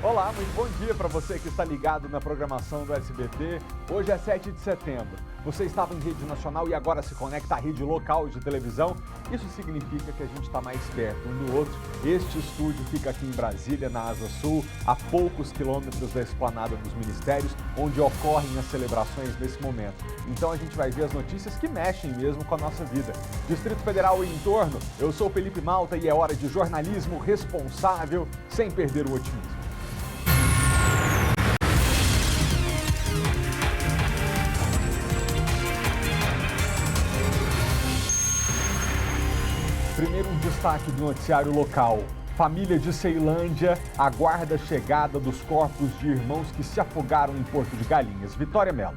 Olá, muito bom dia para você que está ligado na programação do SBT. Hoje é 7 de setembro. Você estava em rede nacional e agora se conecta à rede local de televisão. Isso significa que a gente está mais perto um do outro. Este estúdio fica aqui em Brasília, na Asa Sul, a poucos quilômetros da Esplanada dos Ministérios, onde ocorrem as celebrações nesse momento. Então a gente vai ver as notícias que mexem mesmo com a nossa vida. Distrito Federal e entorno, eu sou Felipe Malta e é hora de jornalismo responsável, sem perder o otimismo. Primeiro, um destaque do noticiário local. Família de Ceilândia aguarda a chegada dos corpos de irmãos que se afogaram em Porto de Galinhas. Vitória Mello.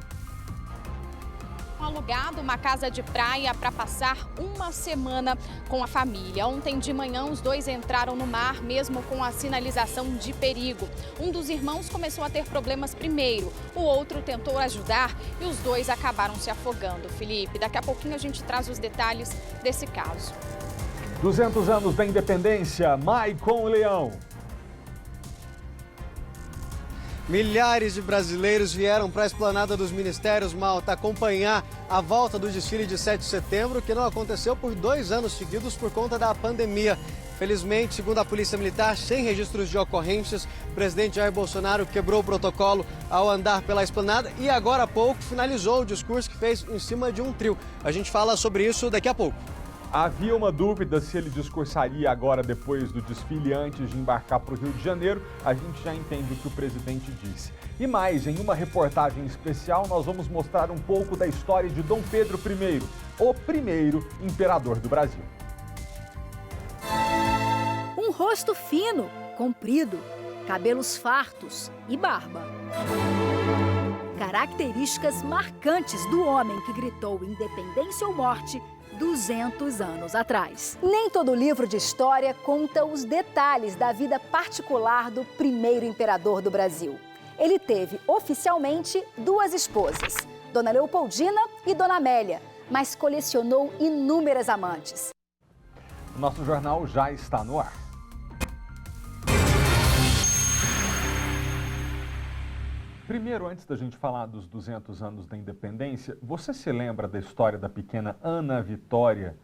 Alugado uma casa de praia para passar uma semana com a família. Ontem de manhã, os dois entraram no mar, mesmo com a sinalização de perigo. Um dos irmãos começou a ter problemas primeiro, o outro tentou ajudar e os dois acabaram se afogando. Felipe, daqui a pouquinho a gente traz os detalhes desse caso. 200 anos da independência, Maicon Leão. Milhares de brasileiros vieram para a Esplanada dos Ministérios, Malta, acompanhar a volta do desfile de 7 de setembro, que não aconteceu por 2 anos seguidos por conta da pandemia. Felizmente, segundo a Polícia Militar, sem registros de ocorrências, o presidente Jair Bolsonaro quebrou o protocolo ao andar pela esplanada e agora há pouco finalizou o discurso que fez em cima de um trio. A gente fala sobre isso daqui a pouco. Havia uma dúvida se ele discursaria agora depois do desfile antes de embarcar para o Rio de Janeiro. A gente já entende o que o presidente disse. E mais, em uma reportagem especial, nós vamos mostrar um pouco da história de Dom Pedro I, o primeiro imperador do Brasil. Um rosto fino, comprido, cabelos fartos e barba. Características marcantes do homem que gritou independência ou morte 200 anos atrás. Nem todo livro de história conta os detalhes da vida particular do primeiro imperador do Brasil. Ele teve, oficialmente, 2 esposas, Dona Leopoldina e Dona Amélia, mas colecionou inúmeras amantes. O nosso jornal já está no ar. Primeiro, antes da gente falar dos 200 anos da independência, você se lembra da história da pequena Ana Vitória,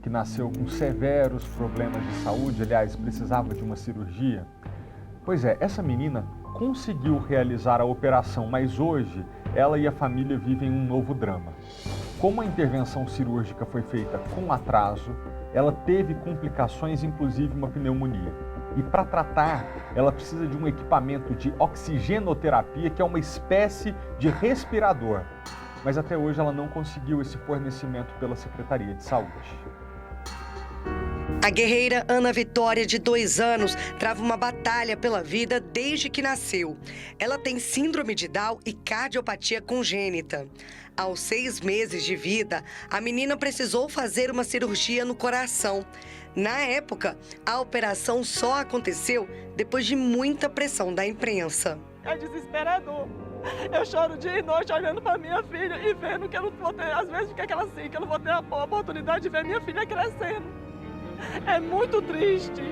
que nasceu com severos problemas de saúde, aliás, precisava de uma cirurgia? Pois é, essa menina conseguiu realizar a operação, mas hoje ela e a família vivem um novo drama. Como a intervenção cirúrgica foi feita com atraso, ela teve complicações, inclusive uma pneumonia. E para tratar, ela precisa de um equipamento de oxigenoterapia, que é uma espécie de respirador. Mas até hoje ela não conseguiu esse fornecimento pela Secretaria de Saúde. A guerreira Ana Vitória, de 2 anos, trava uma batalha pela vida desde que nasceu. Ela tem síndrome de Down e cardiopatia congênita. Aos 6 meses de vida, a menina precisou fazer uma cirurgia no coração. Na época, a operação só aconteceu depois de muita pressão da imprensa. É desesperador. Eu choro dia e noite olhando para minha filha e vendo que eu não vou ter, às vezes fica aquela assim, que eu não vou ter a oportunidade de ver minha filha crescendo. É muito triste.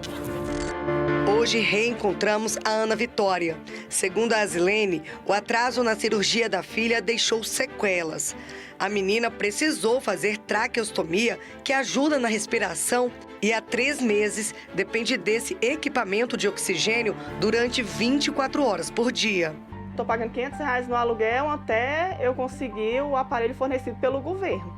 Hoje reencontramos a Ana Vitória. Segundo a Asilene, o atraso na cirurgia da filha deixou sequelas. A menina precisou fazer traqueostomia, que ajuda na respiração, e há 3 meses depende desse equipamento de oxigênio durante 24 horas por dia. Estou pagando R$500 no aluguel até eu conseguir o aparelho fornecido pelo governo.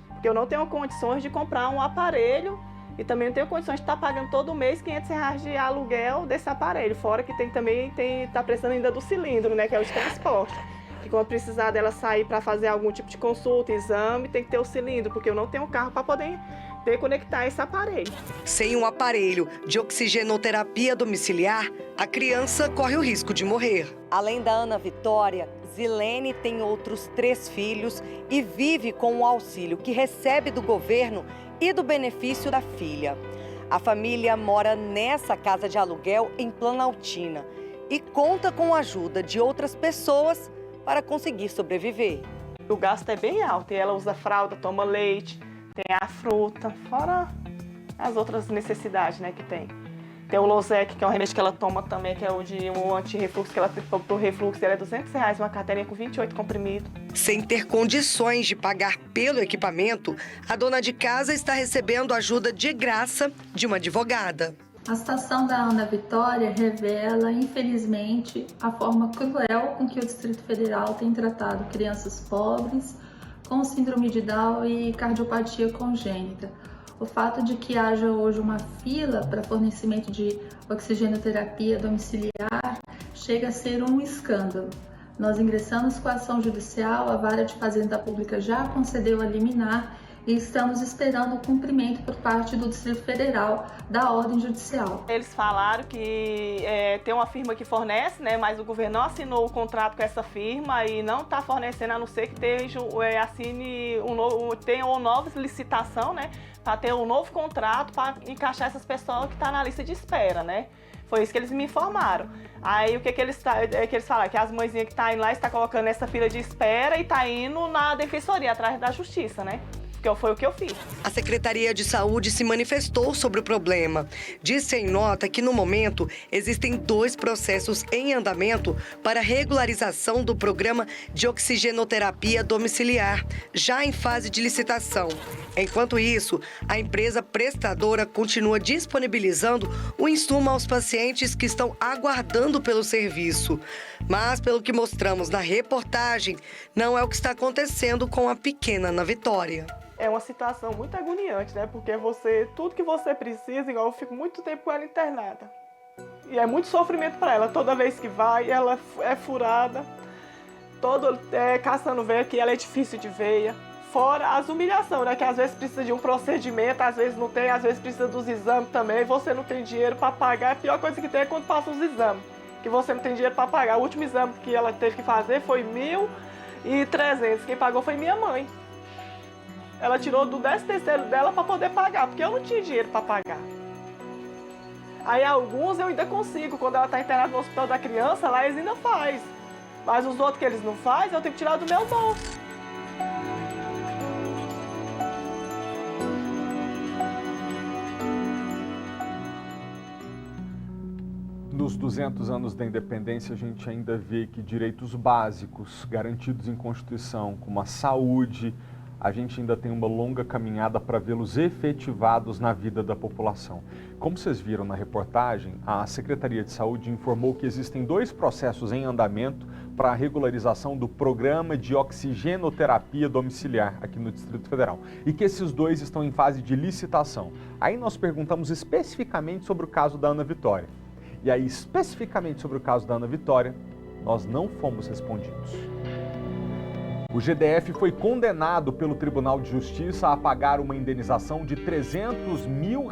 Porque eu não tenho condições de comprar um aparelho e também não tenho condições de estar pagando todo mês R$500 de aluguel desse aparelho. Fora que está precisando ainda do cilindro, né, que é o de transporte. Que quando precisar dela sair para fazer algum tipo de consulta, exame, tem que ter o cilindro, porque eu não tenho carro para poder conectar esse aparelho. Sem um aparelho de oxigenoterapia domiciliar, a criança corre o risco de morrer. Além da Ana Vitória, Zilene tem outros 3 filhos e vive com o auxílio que recebe do governo e do benefício da filha. A família mora nessa casa de aluguel em Planaltina e conta com a ajuda de outras pessoas para conseguir sobreviver. O gasto é bem alto e ela usa fralda, toma leite, tem a fruta, fora as outras necessidades, né, que tem. Tem o Losec, que é um remédio que ela toma também, que é o de um anti-refluxo, que ela pro refluxo, ela é R$200, uma carteirinha com 28 comprimidos. Sem ter condições de pagar pelo equipamento, a dona de casa está recebendo ajuda de graça de uma advogada. A situação da Ana Vitória revela, infelizmente, a forma cruel com que o Distrito Federal tem tratado crianças pobres com síndrome de Down e cardiopatia congênita. O fato de que haja hoje uma fila para fornecimento de oxigenoterapia domiciliar chega a ser um escândalo. Nós ingressamos com a ação judicial, a Vara de Fazenda Pública já concedeu a liminar e estamos esperando o cumprimento por parte do Distrito Federal da ordem judicial. Eles falaram que tem uma firma que fornece, né, mas o governo não assinou o contrato com essa firma e não está fornecendo, a não ser que tenha uma nova licitação, né, para ter um novo contrato para encaixar essas pessoas que estão na lista de espera, né? Foi isso que eles me informaram. Aí o que eles falaram? Que as mãezinhas que estão indo lá estão colocando essa fila de espera e estão indo na defensoria, atrás da justiça, né? Foi o que eu fiz. A Secretaria de Saúde se manifestou sobre o problema. Disse em nota que, no momento, existem 2 processos em andamento para regularização do programa de oxigenoterapia domiciliar, já em fase de licitação. Enquanto isso, a empresa prestadora continua disponibilizando o insumo aos pacientes que estão aguardando pelo serviço. Mas, pelo que mostramos na reportagem, não é o que está acontecendo com a pequena Ana Vitória. É uma situação muito agoniante, né? Porque tudo que você precisa, igual eu fico muito tempo com ela internada. E é muito sofrimento para ela. Toda vez que vai, ela é furada, caçando veia, que ela é difícil de veia. Fora as humilhações, né? Que às vezes precisa de um procedimento, às vezes não tem, às vezes precisa dos exames também. Você não tem dinheiro para pagar. A pior coisa que tem é quando passa os exames, que você não tem dinheiro para pagar. O último exame que ela teve que fazer foi R$1.300. Quem pagou foi minha mãe. Ela tirou do 13º dela para poder pagar, porque eu não tinha dinheiro para pagar. Aí alguns eu ainda consigo, quando ela está internada no hospital da criança, lá eles ainda fazem. Mas os outros que eles não fazem, eu tenho que tirar do meu bolso. Nos 200 anos da independência, a gente ainda vê que direitos básicos garantidos em Constituição, como a saúde, a gente ainda tem uma longa caminhada para vê-los efetivados na vida da população. Como vocês viram na reportagem, a Secretaria de Saúde informou que existem 2 processos em andamento para a regularização do programa de oxigenoterapia domiciliar aqui no Distrito Federal e que esses 2 estão em fase de licitação. Aí nós perguntamos especificamente sobre o caso da Ana Vitória. E aí, especificamente sobre o caso da Ana Vitória, nós não fomos respondidos. O GDF foi condenado pelo Tribunal de Justiça a pagar uma indenização de R$300 mil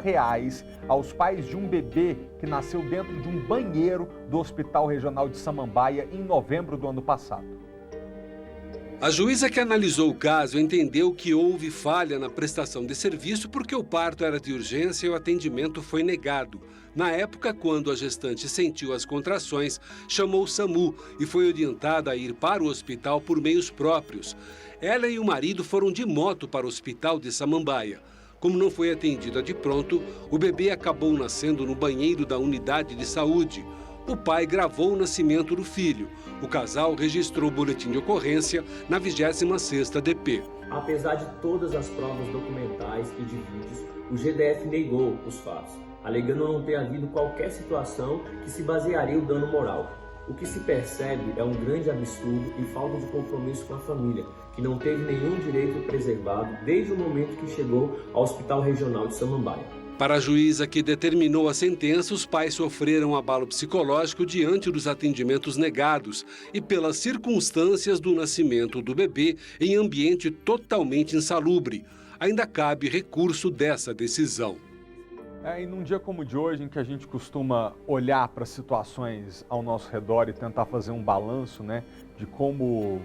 aos pais de um bebê que nasceu dentro de um banheiro do Hospital Regional de Samambaia em novembro do ano passado. A juíza que analisou o caso entendeu que houve falha na prestação de serviço porque o parto era de urgência e o atendimento foi negado. Na época, quando a gestante sentiu as contrações, chamou o SAMU e foi orientada a ir para o hospital por meios próprios. Ela e o marido foram de moto para o hospital de Samambaia. Como não foi atendida de pronto, o bebê acabou nascendo no banheiro da unidade de saúde. O pai gravou o nascimento do filho. O casal registrou o boletim de ocorrência na 26ª DP. Apesar de todas as provas documentais e de vídeos, o GDF negou os fatos, alegando não ter havido qualquer situação que se basearia o dano moral. O que se percebe é um grande absurdo e falta de compromisso com a família, que não teve nenhum direito preservado desde o momento que chegou ao Hospital Regional de Samambaia. Para a juíza que determinou a sentença, os pais sofreram abalo psicológico diante dos atendimentos negados e pelas circunstâncias do nascimento do bebê em ambiente totalmente insalubre. Ainda cabe recurso dessa decisão. E num dia como o de hoje, em que a gente costuma olhar para situações ao nosso redor e tentar fazer um balanço, né, de como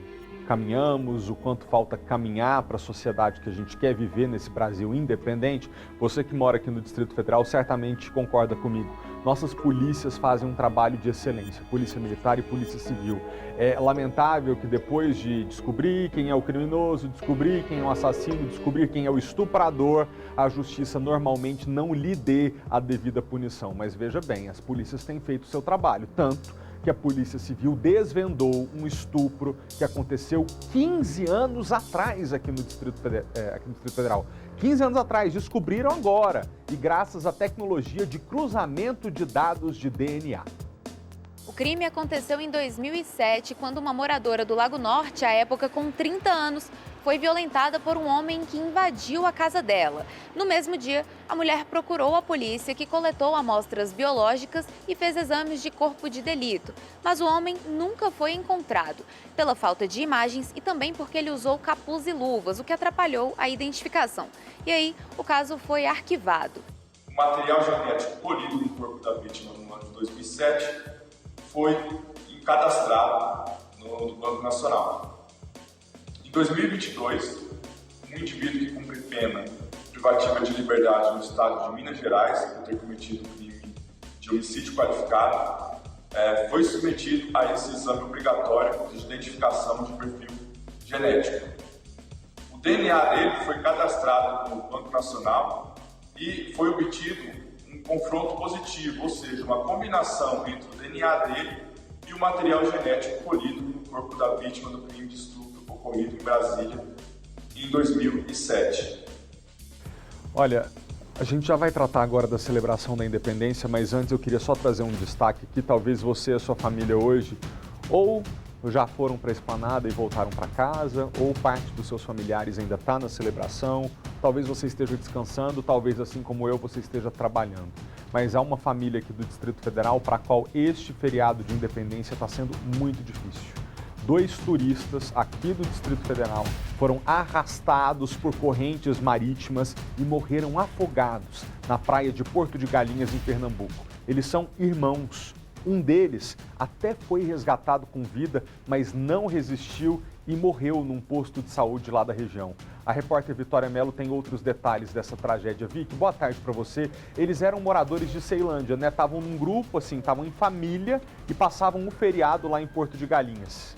caminhamos, o quanto falta caminhar para a sociedade que a gente quer viver nesse Brasil independente, você que mora aqui no Distrito Federal certamente concorda comigo. Nossas polícias fazem um trabalho de excelência, Polícia Militar e Polícia Civil. É lamentável que depois de descobrir quem é o criminoso, descobrir quem é o assassino, descobrir quem é o estuprador, a justiça normalmente não lhe dê a devida punição. Mas veja bem, as polícias têm feito o seu trabalho, tanto que a Polícia Civil desvendou um estupro que aconteceu 15 anos atrás aqui no Distrito Federal. 15 anos atrás, descobriram agora, e graças à tecnologia de cruzamento de dados de DNA. O crime aconteceu em 2007, quando uma moradora do Lago Norte, à época com 30 anos, foi violentada por um homem que invadiu a casa dela. No mesmo dia, a mulher procurou a polícia, que coletou amostras biológicas e fez exames de corpo de delito. Mas o homem nunca foi encontrado, pela falta de imagens e também porque ele usou capuz e luvas, o que atrapalhou a identificação. E aí, o caso foi arquivado. O material genético colhido no corpo da vítima no ano de 2007 foi cadastrado no Banco Nacional. Em 2022, um indivíduo que cumpre pena privativa de liberdade no estado de Minas Gerais, por ter cometido um crime de homicídio qualificado, foi submetido a esse exame obrigatório de identificação de perfil genético. O DNA dele foi cadastrado no Banco Nacional e foi obtido um confronto positivo, ou seja, uma combinação entre o DNA dele e o material genético colhido no corpo da vítima do crime de estupro ocorrido em Brasília em 2007. Olha, a gente já vai tratar agora da celebração da independência, mas antes eu queria só trazer um destaque que talvez você e a sua família hoje ou já foram para a esplanada e voltaram para casa, ou parte dos seus familiares ainda está na celebração, talvez você esteja descansando, talvez assim como eu você esteja trabalhando. Mas há uma família aqui do Distrito Federal para a qual este feriado de independência está sendo muito difícil. 2 turistas aqui do Distrito Federal foram arrastados por correntes marítimas e morreram afogados na praia de Porto de Galinhas, em Pernambuco. Eles são irmãos. Um deles até foi resgatado com vida, mas não resistiu e morreu num posto de saúde lá da região. A repórter Vitória Mello tem outros detalhes dessa tragédia. Vicky, boa tarde para você. Eles eram moradores de Ceilândia, né? Estavam num grupo, assim, estavam em família e passavam o feriado lá em Porto de Galinhas.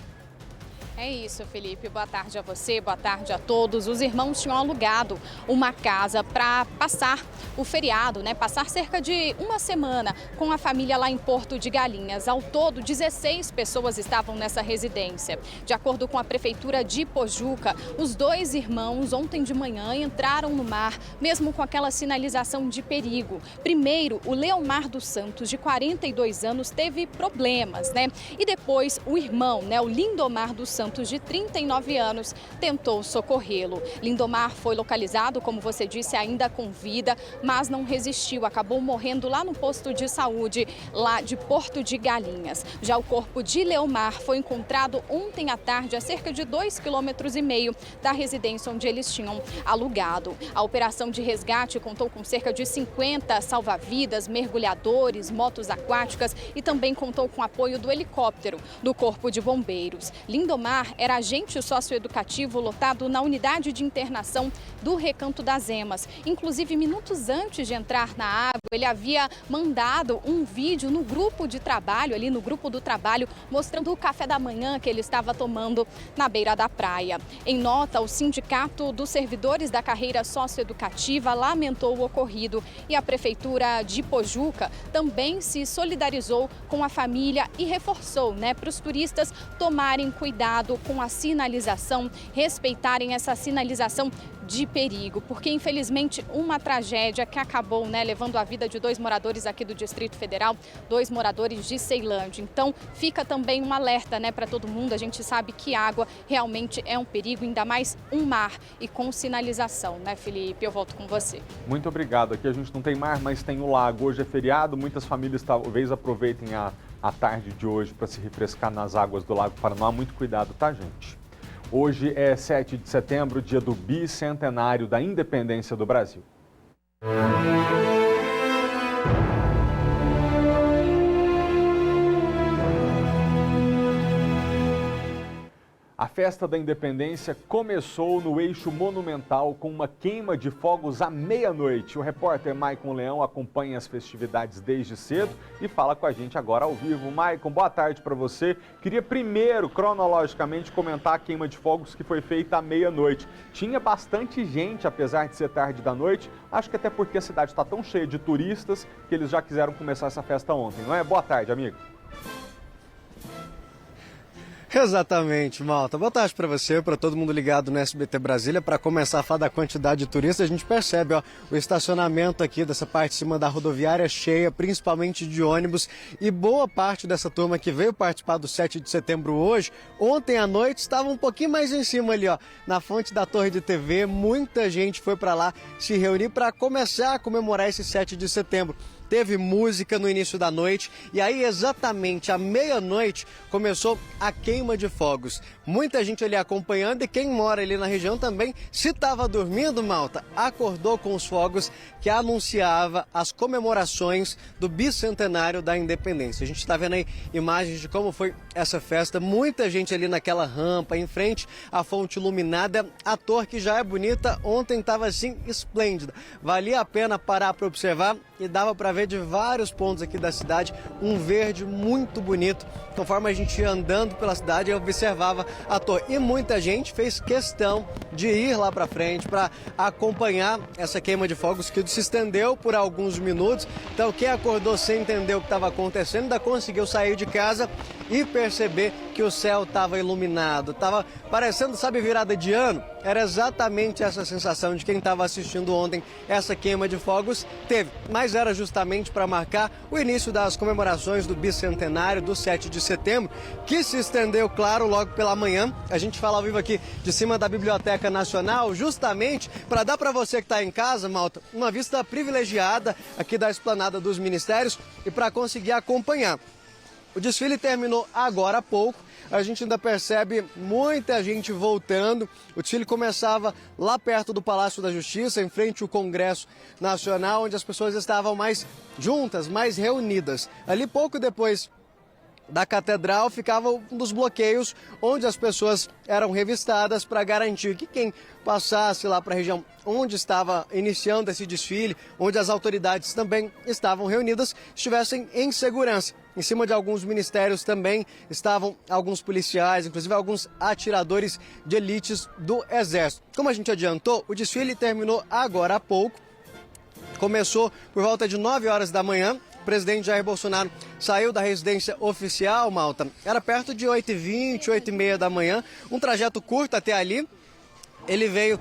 É isso, Felipe. Boa tarde a você, boa tarde a todos. Os irmãos tinham alugado uma casa para passar o feriado, né? Passar cerca de uma semana com a família lá em Porto de Galinhas. Ao todo, 16 pessoas estavam nessa residência. De acordo com a Prefeitura de Pojuca, os 2 irmãos ontem de manhã entraram no mar, mesmo com aquela sinalização de perigo. Primeiro, o Leomar dos Santos, de 42 anos, teve problemas, né? E depois, o irmão, né? O Lindomar dos Santos, de 39 anos, tentou socorrê-lo. Lindomar foi localizado, como você disse, ainda com vida, mas não resistiu, acabou morrendo lá no posto de saúde, lá de Porto de Galinhas. Já o corpo de Leomar foi encontrado ontem à tarde, a cerca de 2,5 km da residência onde eles tinham alugado. A operação de resgate contou com cerca de 50 salva-vidas, mergulhadores, motos aquáticas e também contou com apoio do helicóptero do Corpo de Bombeiros. Lindomar era agente socioeducativo lotado na unidade de internação do Recanto das Emas. Inclusive, minutos antes de entrar na água, ele havia mandado um vídeo no grupo de trabalho, ali no grupo do trabalho, mostrando o café da manhã que ele estava tomando na beira da praia. Em nota, o Sindicato dos Servidores da Carreira Socioeducativa lamentou o ocorrido e a Prefeitura de Pojuca também se solidarizou com a família e reforçou, para os turistas tomarem cuidado com a sinalização, respeitarem essa sinalização de perigo, porque infelizmente uma tragédia que acabou levando a vida de 2 moradores aqui do Distrito Federal, 2 moradores de Ceilândia. Então fica também um alerta para todo mundo. A gente sabe que água realmente é um perigo, ainda mais um mar e com sinalização, Felipe? Eu volto com você. Muito obrigado. Aqui a gente não tem mar, mas tem o lago. Hoje é feriado, muitas famílias talvez aproveitem a tarde de hoje para se refrescar nas águas do Lago Paranoá. Muito cuidado, tá, gente? Hoje é 7 de setembro, dia do bicentenário da independência do Brasil. A festa da Independência começou no Eixo Monumental com uma queima de fogos à meia-noite. O repórter Maicon Leão acompanha as festividades desde cedo e fala com a gente agora ao vivo. Maicon, boa tarde para você. Queria primeiro, cronologicamente, comentar a queima de fogos que foi feita à meia-noite. Tinha bastante gente, apesar de ser tarde da noite. Acho que até porque a cidade está tão cheia de turistas que eles já quiseram começar essa festa ontem, não é? Boa tarde, amigo. Exatamente, Malta. Boa tarde para você, para todo mundo ligado no SBT Brasília. Para começar a falar da quantidade de turistas, a gente percebe o estacionamento aqui dessa parte de cima da rodoviária cheia, principalmente de ônibus. E boa parte dessa turma que veio participar do 7 de setembro hoje, ontem à noite estava um pouquinho mais em cima ali, na fonte da Torre de TV. Muita gente foi para lá se reunir para começar a comemorar esse 7 de setembro. Teve música no início da noite e aí exatamente à meia-noite começou a queima de fogos. Muita gente ali acompanhando e quem mora ali na região também, se estava dormindo, Malta, acordou com os fogos que anunciava as comemorações do bicentenário da Independência. A gente está vendo aí imagens de como foi essa festa, muita gente ali naquela rampa, em frente à fonte iluminada, a torre que já é bonita, ontem estava assim esplêndida. Valia a pena parar para observar e dava para ver de vários pontos aqui da cidade um verde muito bonito. Conforme a gente ia andando pela cidade, eu observava a torre. E muita gente fez questão de ir lá para frente para acompanhar essa queima de fogos que se estendeu por alguns minutos. Então quem acordou sem entender o que estava acontecendo ainda conseguiu sair de casa e perceber que o céu estava iluminado. Estava parecendo, sabe, virada de ano? Era exatamente essa sensação de quem estava assistindo ontem essa queima de fogos teve. Mas era justamente para marcar o início das comemorações do bicentenário do 7 de setembro, que se estendeu, claro, logo pela manhã. A gente fala ao vivo aqui de cima da Biblioteca Nacional, justamente para dar para você que está em casa, Malta, uma vista privilegiada aqui da esplanada dos ministérios e para conseguir acompanhar. O desfile terminou agora há pouco, a gente ainda percebe muita gente voltando. O desfile começava lá perto do Palácio da Justiça, em frente ao Congresso Nacional, onde as pessoas estavam mais juntas, mais reunidas. Ali pouco depois da Catedral ficava um dos bloqueios onde as pessoas eram revistadas para garantir que quem passasse lá para a região onde estava iniciando esse desfile, onde as autoridades também estavam reunidas, estivessem em segurança. Em cima de alguns ministérios também estavam alguns policiais, inclusive alguns atiradores de elites do Exército. Como a gente adiantou, o desfile terminou agora há pouco. Começou por volta de 9 horas da manhã. O presidente Jair Bolsonaro saiu da residência oficial, Malta. Era perto de 8h20, 8h30 da manhã. Um trajeto curto até ali. Ele veio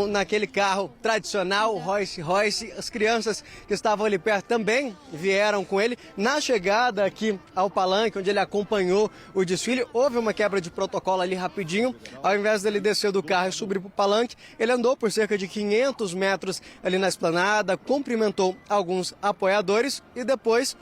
naquele carro tradicional, Rolls-Royce. As crianças que estavam ali perto também vieram com ele. Na chegada aqui ao palanque, onde ele acompanhou o desfile, houve uma quebra de protocolo ali rapidinho. Ao invés dele descer do carro e subir para o palanque, ele andou por cerca de 500 metros ali na esplanada, cumprimentou alguns apoiadores e depois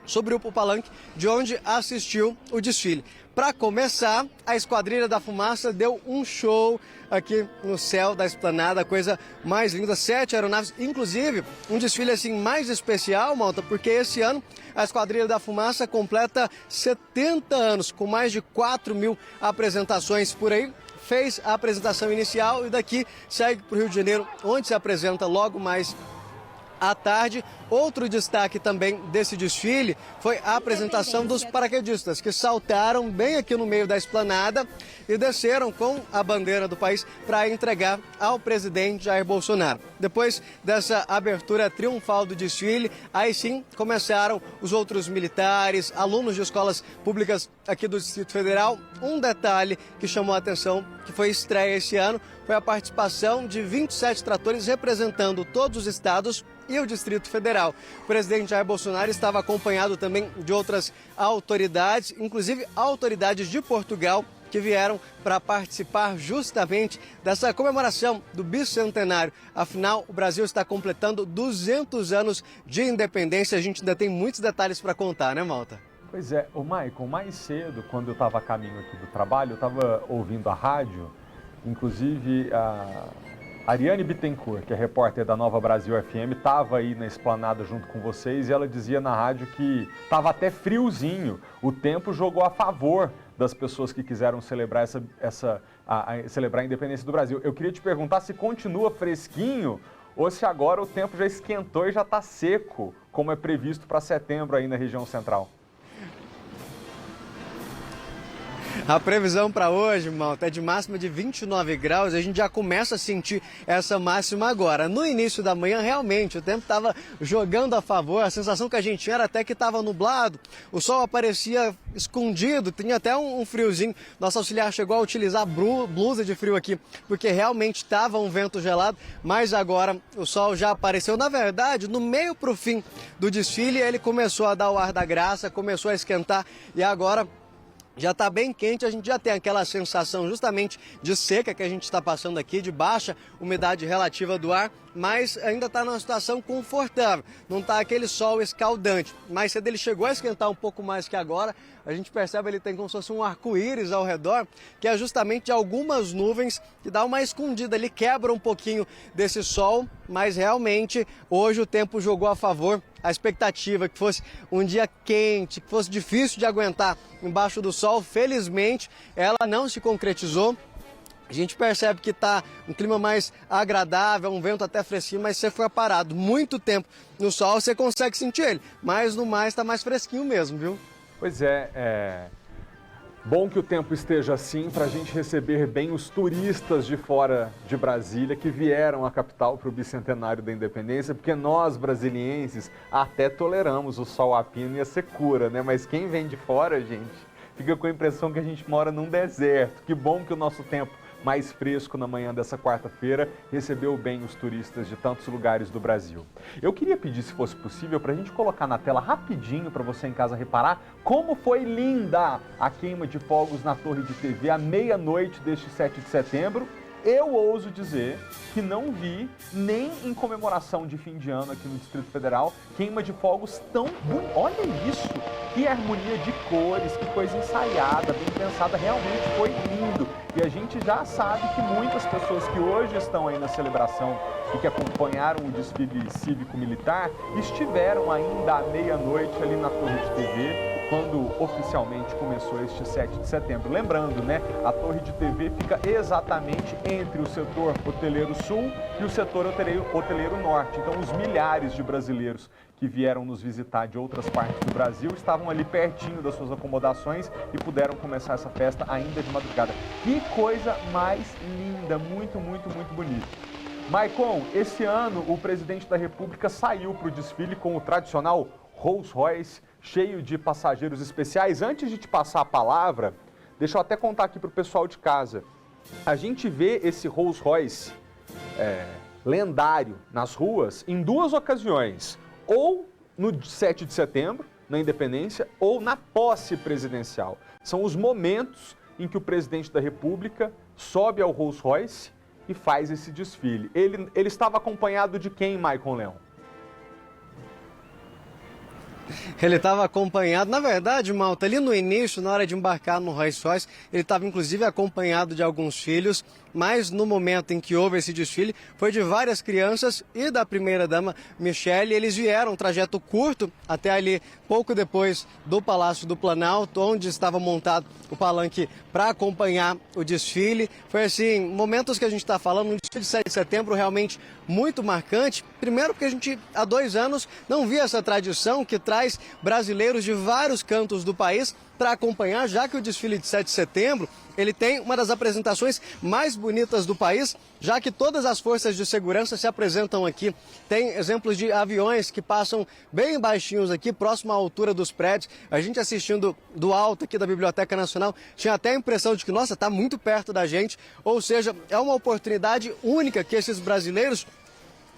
subiu para o palanque, de onde assistiu o desfile. Para começar, a Esquadrilha da Fumaça deu um show aqui no céu da esplanada, coisa mais linda, 7 aeronaves, inclusive um desfile assim mais especial, Malta, porque esse ano a Esquadrilha da Fumaça completa 70 anos, com mais de 4.000 apresentações por aí. Fez a apresentação inicial e daqui segue para o Rio de Janeiro, onde se apresenta logo mais à tarde. Outro destaque também desse desfile foi a apresentação dos paraquedistas, que saltaram bem aqui no meio da esplanada e desceram com a bandeira do país para entregar ao presidente Jair Bolsonaro. Depois dessa abertura triunfal do desfile, aí sim começaram os outros militares, alunos de escolas públicas aqui do Distrito Federal. Um detalhe que chamou a atenção, que foi estreia esse ano, foi a participação de 27 tratores representando todos os estados e o Distrito Federal. O presidente Jair Bolsonaro estava acompanhado também de outras autoridades, inclusive autoridades de Portugal, que vieram para participar justamente dessa comemoração do bicentenário. Afinal, o Brasil está completando 200 anos de independência. A gente ainda tem muitos detalhes para contar, né, Malta? Pois é, o Maicon, mais cedo, quando eu estava a caminho aqui do trabalho, eu estava ouvindo a rádio, inclusive Ariane Bittencourt, que é repórter da Nova Brasil FM, estava aí na esplanada junto com vocês e ela dizia na rádio que estava até friozinho. O tempo jogou a favor das pessoas que quiseram celebrar celebrar a independência do Brasil. Eu queria te perguntar se continua fresquinho ou se agora o tempo já esquentou e já está seco, como é previsto para setembro aí na região central. A previsão para hoje, Malta, é de máxima de 29 graus. A gente já começa a sentir essa máxima agora. No início da manhã, realmente, o tempo estava jogando a favor. A sensação que a gente tinha era até que estava nublado. O sol aparecia escondido, tinha até um friozinho. Nosso auxiliar chegou a utilizar blusa de frio aqui, porque realmente estava um vento gelado. Mas agora o sol já apareceu. Na verdade, no meio para o fim do desfile, ele começou a dar o ar da graça, começou a esquentar e agora já está bem quente, a gente já tem aquela sensação justamente de seca que a gente está passando aqui, de baixa umidade relativa do ar, mas ainda está numa situação confortável, não está aquele sol escaldante. Mais cedo ele chegou a esquentar um pouco mais que agora, a gente percebe ele tem como se fosse um arco-íris ao redor, que é justamente de algumas nuvens que dá uma escondida, ele quebra um pouquinho desse sol, mas realmente hoje o tempo jogou a favor. A expectativa que fosse um dia quente, que fosse difícil de aguentar embaixo do sol, felizmente ela não se concretizou. A gente percebe que está um clima mais agradável, um vento até fresquinho, mas você foi parado muito tempo no sol, você consegue sentir ele. Mas no mais está mais fresquinho mesmo, viu? Pois é, bom que o tempo esteja assim para a gente receber bem os turistas de fora de Brasília que vieram à capital para o bicentenário da independência, porque nós, brasilienses, até toleramos o sol a pino e a secura, né? Mas quem vem de fora, gente, fica com a impressão que a gente mora num deserto. Que bom que o nosso tempo mais fresco na manhã dessa quarta-feira recebeu bem os turistas de tantos lugares do Brasil. Eu queria pedir, se fosse possível, para a gente colocar na tela rapidinho para você em casa reparar como foi linda a queima de fogos na Torre de TV à meia-noite deste 7 de setembro. Eu ouso dizer que não vi, nem em comemoração de fim de ano aqui no Distrito Federal, queima de fogos tão bonita. Olha isso! Que harmonia de cores, que coisa ensaiada, bem pensada, realmente foi lindo. E a gente já sabe que muitas pessoas que hoje estão aí na celebração e que acompanharam o desfile cívico-militar estiveram ainda à meia-noite ali na Torre de TV, quando oficialmente começou este 7 de setembro. Lembrando, né, a Torre de TV fica exatamente entre o setor hoteleiro sul e o setor hoteleiro norte. Então, os milhares de brasileiros que vieram nos visitar de outras partes do Brasil estavam ali pertinho das suas acomodações e puderam começar essa festa ainda de madrugada. Que coisa mais linda, muito, muito, muito bonita. Maicon, esse ano o presidente da República saiu para o desfile com o tradicional Rolls Royce, cheio de passageiros especiais. Antes de te passar a palavra, deixa eu até contar aqui para o pessoal de casa. A gente vê esse Rolls Royce lendário nas ruas em duas ocasiões. Ou no 7 de setembro, na independência, ou na posse presidencial. São os momentos em que o presidente da República sobe ao Rolls Royce e faz esse desfile. Ele estava acompanhado de quem, Maicon Leão? Ele estava acompanhado, na verdade, Malta, ali no início, na hora de embarcar no Rolls Royce, ele estava inclusive acompanhado de alguns filhos, mas no momento em que houve esse desfile, foi de várias crianças e da primeira-dama Michele. Eles vieram um trajeto curto até ali, pouco depois do Palácio do Planalto, onde estava montado o palanque para acompanhar o desfile. Foi assim, momentos que a gente está falando, um desfile de 7 de setembro realmente muito marcante. Primeiro porque a gente, há 2 anos, não via essa tradição que traz brasileiros de vários cantos do país para acompanhar, já que o desfile de 7 de setembro, ele tem uma das apresentações mais bonitas do país, já que todas as forças de segurança se apresentam aqui. Tem exemplos de aviões que passam bem baixinhos aqui, próximo à altura dos prédios. A gente assistindo do alto aqui da Biblioteca Nacional, tinha até a impressão de que, nossa, está muito perto da gente. Ou seja, é uma oportunidade única que esses brasileiros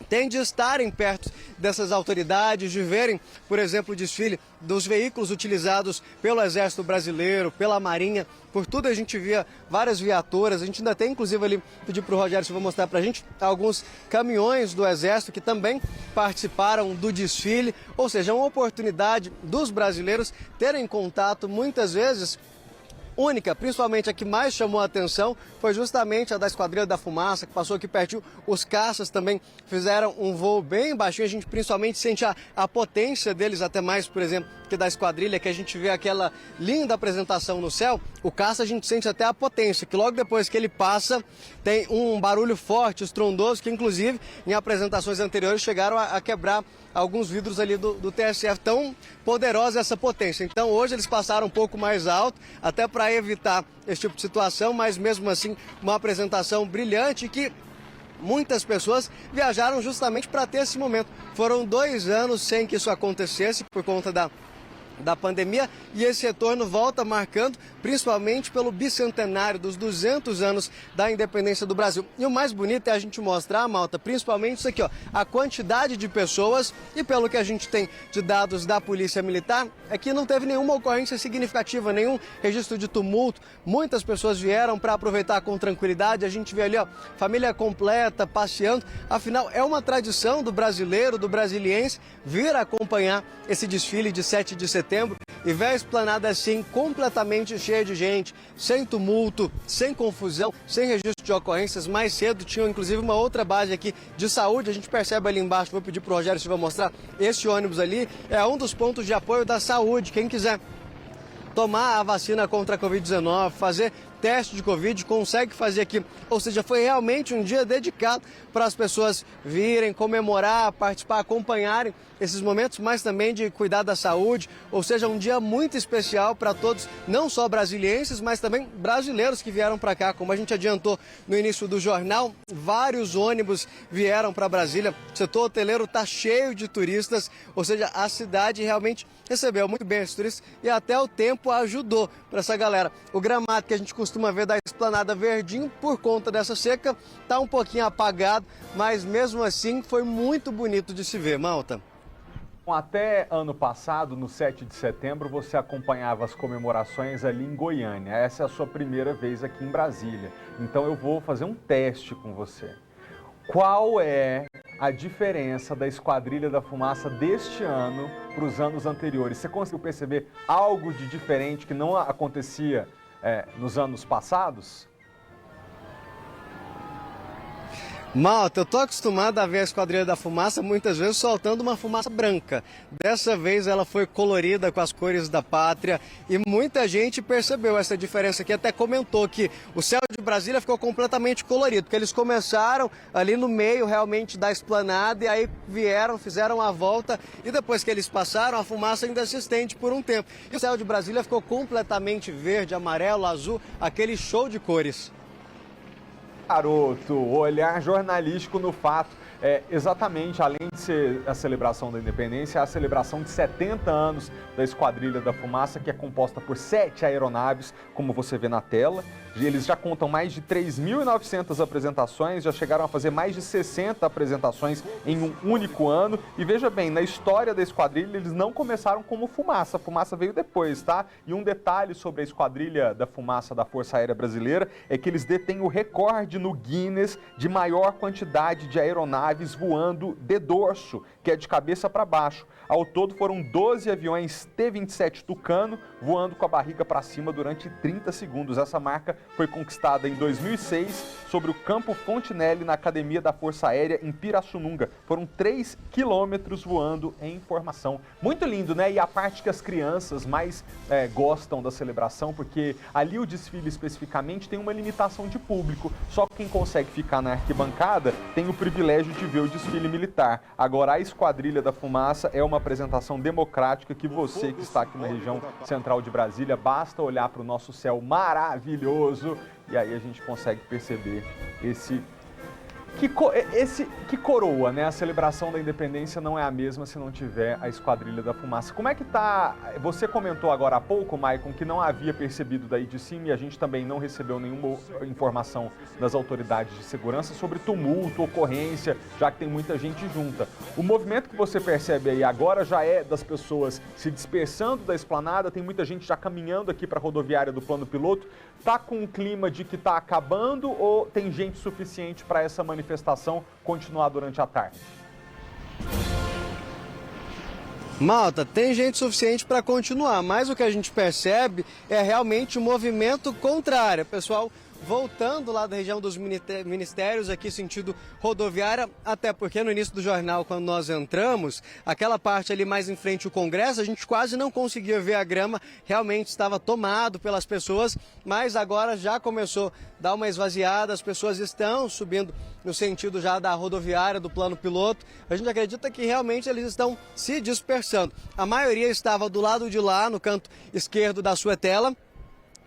têm de estarem perto dessas autoridades, de verem, por exemplo, o desfile dos veículos utilizados pelo Exército Brasileiro, pela Marinha. Por tudo a gente via várias viaturas, a gente ainda tem inclusive ali, pedi para o Rogério se vai mostrar para a gente, alguns caminhões do Exército que também participaram do desfile. Ou seja, é uma oportunidade dos brasileiros terem contato muitas vezes única, principalmente a que mais chamou a atenção, foi justamente a da Esquadrilha da Fumaça, que passou aqui pertinho. Os caças também fizeram um voo bem baixinho, a gente principalmente sente a potência deles, até mais, por exemplo, que da Esquadrilha, que a gente vê aquela linda apresentação no céu. O caça a gente sente até a potência, que logo depois que ele passa, tem um barulho forte, estrondoso, que inclusive em apresentações anteriores chegaram a quebrar alguns vidros ali do TSF, tão poderosa essa potência. Então hoje eles passaram um pouco mais alto, até para evitar esse tipo de situação, mas mesmo assim uma apresentação brilhante que muitas pessoas viajaram justamente para ter esse momento. Foram 2 anos sem que isso acontecesse por conta da pandemia, e esse retorno volta marcando principalmente pelo bicentenário dos 200 anos da independência do Brasil. E o mais bonito é a gente mostrar, Malta, principalmente isso aqui, ó, a quantidade de pessoas, e pelo que a gente tem de dados da Polícia Militar, é que não teve nenhuma ocorrência significativa, nenhum registro de tumulto. Muitas pessoas vieram para aproveitar com tranquilidade. A gente vê ali, ó, família completa, passeando. Afinal, é uma tradição do brasileiro, do brasiliense, vir acompanhar esse desfile de 7 de setembro e ver a esplanada assim, completamente cheia de gente, sem tumulto, sem confusão, sem registro de ocorrências. Mais cedo tinha inclusive uma outra base aqui de saúde, a gente percebe ali embaixo, vou pedir para o Rogério se vai mostrar, esse ônibus ali é um dos pontos de apoio da saúde. Quem quiser tomar a vacina contra a Covid-19, fazer teste de Covid, consegue fazer aqui. Ou seja, foi realmente um dia dedicado para as pessoas virem, comemorar, participar, acompanharem esses momentos, mas também de cuidar da saúde. Ou seja, um dia muito especial para todos, não só brasilienses, mas também brasileiros que vieram para cá. Como a gente adiantou no início do jornal, vários ônibus vieram para Brasília. O setor hoteleiro está cheio de turistas, ou seja, a cidade realmente recebeu muito bem esses turistas e até o tempo ajudou para essa galera. O gramado que a gente costuma ver da esplanada verdinho, por conta dessa seca, está um pouquinho apagado, mas mesmo assim foi muito bonito de se ver, Malta. Até ano passado, no 7 de setembro, você acompanhava as comemorações ali em Goiânia. Essa é a sua primeira vez aqui em Brasília. Então eu vou fazer um teste com você. Qual é a diferença da Esquadrilha da Fumaça deste ano para os anos anteriores? Você conseguiu perceber algo de diferente que não acontecia nos anos passados? Malta, eu tô acostumado a ver a Esquadrilha da Fumaça muitas vezes soltando uma fumaça branca. Dessa vez ela foi colorida com as cores da pátria e muita gente percebeu essa diferença aqui, até comentou que o céu de Brasília ficou completamente colorido, porque eles começaram ali no meio realmente da esplanada e aí vieram, fizeram a volta e depois que eles passaram, a fumaça ainda se estende por um tempo. E o céu de Brasília ficou completamente verde, amarelo, azul, aquele show de cores. Garoto, olhar jornalístico no fato. Exatamente, além de ser a celebração da independência, é a celebração de 70 anos da Esquadrilha da Fumaça, que é composta por 7 aeronaves, como você vê na tela. Eles já contam mais de 3.900 apresentações, já chegaram a fazer mais de 60 apresentações em um único ano. E veja bem, na história da Esquadrilha, eles não começaram como fumaça, a fumaça veio depois, tá? E um detalhe sobre a Esquadrilha da Fumaça da Força Aérea Brasileira é que eles detêm o recorde no Guinness de maior quantidade de aeronaves voando de dorso, que é de cabeça para baixo. Ao todo foram 12 aviões T-27 Tucano voando com a barriga para cima durante 30 segundos. Essa marca foi conquistada em 2006 sobre o Campo Fontenelle na Academia da Força Aérea em Pirassununga. Foram 3 quilômetros voando em formação. Muito lindo, né? E a parte que as crianças mais gostam da celebração, porque ali o desfile especificamente tem uma limitação de público. Só quem consegue ficar na arquibancada tem o privilégio de ver o desfile militar. Agora, a Esquadrilha da Fumaça é uma apresentação democrática que você que está aqui na região central de Brasília, basta olhar para o nosso céu maravilhoso e aí a gente consegue perceber que coroa, né? A celebração da independência não é a mesma se não tiver a Esquadrilha da Fumaça. Como é que tá? Você comentou agora há pouco, Maicon, que não havia percebido daí de cima e a gente também não recebeu nenhuma informação das autoridades de segurança sobre tumulto, ocorrência, já que tem muita gente junta. O movimento que você percebe aí agora já é das pessoas se dispersando da esplanada, tem muita gente já caminhando aqui para a rodoviária do Plano Piloto. Tá com um clima de que tá acabando ou tem gente suficiente para essa manifestação continuar durante a tarde? Malta, tem gente suficiente para continuar, mas o que a gente percebe é realmente um movimento contrário. Pessoal, voltando lá da região dos ministérios, aqui sentido rodoviária, até porque no início do jornal, quando nós entramos, aquela parte ali mais em frente ao Congresso, a gente quase não conseguia ver a grama, realmente estava tomado pelas pessoas, mas agora já começou a dar uma esvaziada, as pessoas estão subindo no sentido já da rodoviária, do plano piloto. A gente acredita que realmente eles estão se dispersando. A maioria estava do lado de lá, no canto esquerdo da sua tela,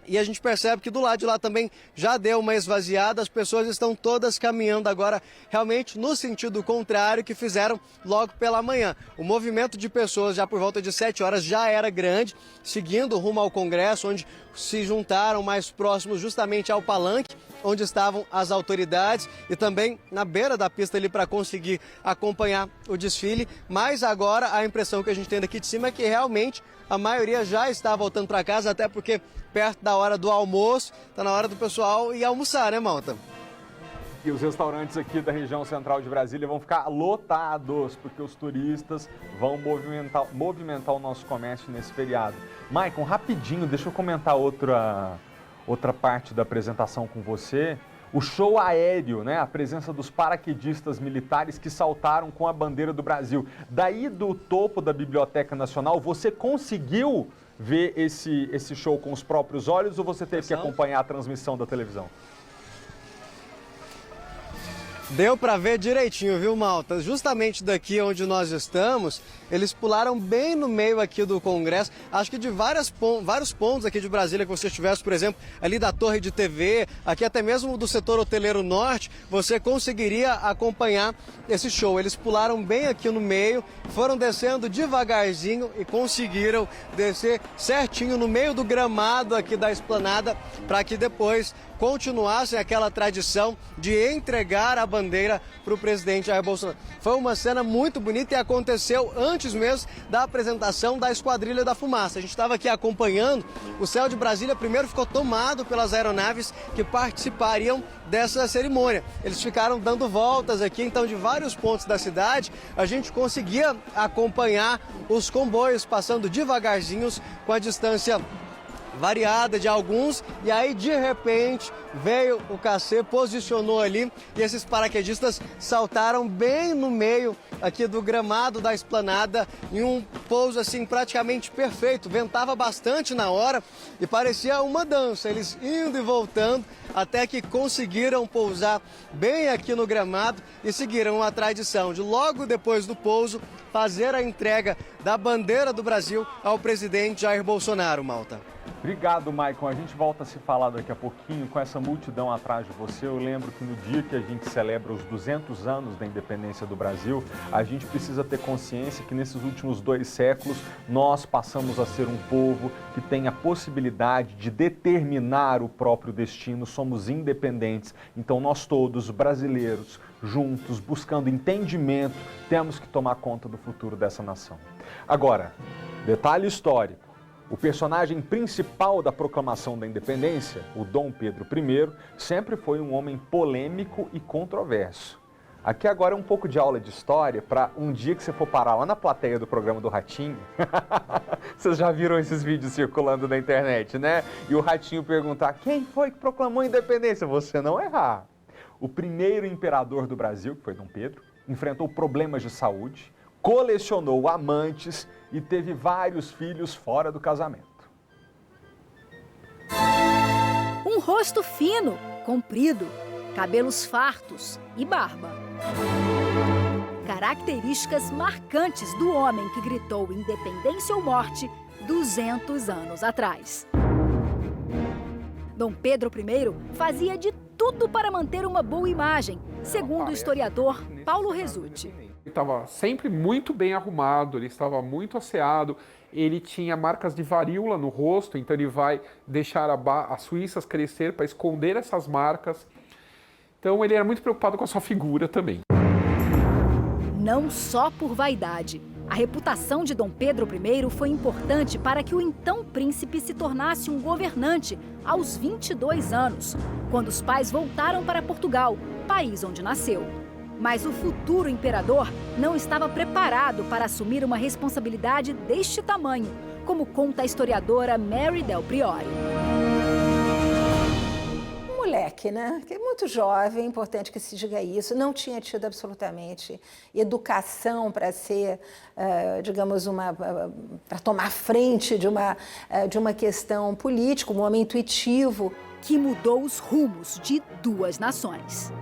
e a gente percebe que do lado de lá também já deu uma esvaziada, as pessoas estão todas caminhando agora realmente no sentido contrário que fizeram logo pela manhã. O movimento de pessoas já por volta de 7 horas já era grande, seguindo rumo ao Congresso, onde se juntaram mais próximos justamente ao palanque, onde estavam as autoridades e também na beira da pista ali para conseguir acompanhar o desfile. Mas agora a impressão que a gente tem daqui de cima é que realmente a maioria já está voltando para casa, até porque perto da hora do almoço, está na hora do pessoal ir almoçar, né, Malta? E os restaurantes aqui da região central de Brasília vão ficar lotados, porque os turistas vão movimentar o nosso comércio nesse feriado. Maicon, rapidinho, deixa eu comentar outra parte da apresentação com você. O show aéreo, né? A presença dos paraquedistas militares que saltaram com a bandeira do Brasil. Daí do topo da Biblioteca Nacional, você conseguiu ver esse show com os próprios olhos ou você teve que acompanhar a transmissão da televisão? Deu para ver direitinho, viu, Malta? Justamente daqui onde nós estamos, eles pularam bem no meio aqui do Congresso. Acho que de vários pontos aqui de Brasília que você estivesse, por exemplo, ali da torre de TV, aqui até mesmo do setor hoteleiro norte, você conseguiria acompanhar esse show. Eles pularam bem aqui no meio, foram descendo devagarzinho e conseguiram descer certinho no meio do gramado aqui da esplanada, para que depois continuassem aquela tradição de entregar a bandeira para o presidente Jair Bolsonaro. Foi uma cena muito bonita e aconteceu antes mesmo da apresentação da Esquadrilha da Fumaça. A gente estava aqui acompanhando, o céu de Brasília primeiro ficou tomado pelas aeronaves que participariam dessa cerimônia. Eles ficaram dando voltas aqui, então de vários pontos da cidade a gente conseguia acompanhar os comboios passando devagarzinhos com a distância variada de alguns, e aí de repente veio o KC, posicionou ali e esses paraquedistas saltaram bem no meio aqui do gramado da esplanada em um pouso assim praticamente perfeito. Ventava bastante na hora e parecia uma dança, eles indo e voltando até que conseguiram pousar bem aqui no gramado e seguiram a tradição de logo depois do pouso fazer a entrega da bandeira do Brasil ao presidente Jair Bolsonaro, Malta. Obrigado, Maicon. A gente volta a se falar daqui a pouquinho com essa multidão atrás de você. Eu lembro que no dia que a gente celebra os 200 anos da independência do Brasil, a gente precisa ter consciência que nesses últimos 2 séculos nós passamos a ser um povo que tem a possibilidade de determinar o próprio destino. Somos independentes. Então nós todos, brasileiros, juntos, buscando entendimento, temos que tomar conta do futuro dessa nação. Agora, detalhe histórico. O personagem principal da proclamação da independência, o Dom Pedro I, sempre foi um homem polêmico e controverso. Aqui agora é um pouco de aula de história para um dia que você for parar lá na plateia do programa do Ratinho. Vocês já viram esses vídeos circulando na internet, né? E o Ratinho perguntar, quem foi que proclamou a independência? Você não errar. O primeiro imperador do Brasil, que foi Dom Pedro, enfrentou problemas de saúde, colecionou amantes e teve vários filhos fora do casamento. Um rosto fino, comprido, cabelos fartos e barba. Características marcantes do homem que gritou independência ou morte 200 anos atrás. Dom Pedro I fazia de tudo para manter uma boa imagem, segundo o historiador Paulo Resutti. Ele estava sempre muito bem arrumado, ele estava muito asseado, ele tinha marcas de varíola no rosto, então ele vai deixar as suíças crescer para esconder essas marcas. Então ele era muito preocupado com a sua figura também. Não só por vaidade. A reputação de Dom Pedro I foi importante para que o então príncipe se tornasse um governante aos 22 anos, quando os pais voltaram para Portugal, país onde nasceu. Mas o futuro imperador não estava preparado para assumir uma responsabilidade deste tamanho, como conta a historiadora Mary Del Priore. Moleque, né? Que é muito jovem, importante que se diga isso, não tinha tido absolutamente educação para ser, digamos, para tomar frente de uma questão política, um homem intuitivo. Que mudou os rumos de duas nações.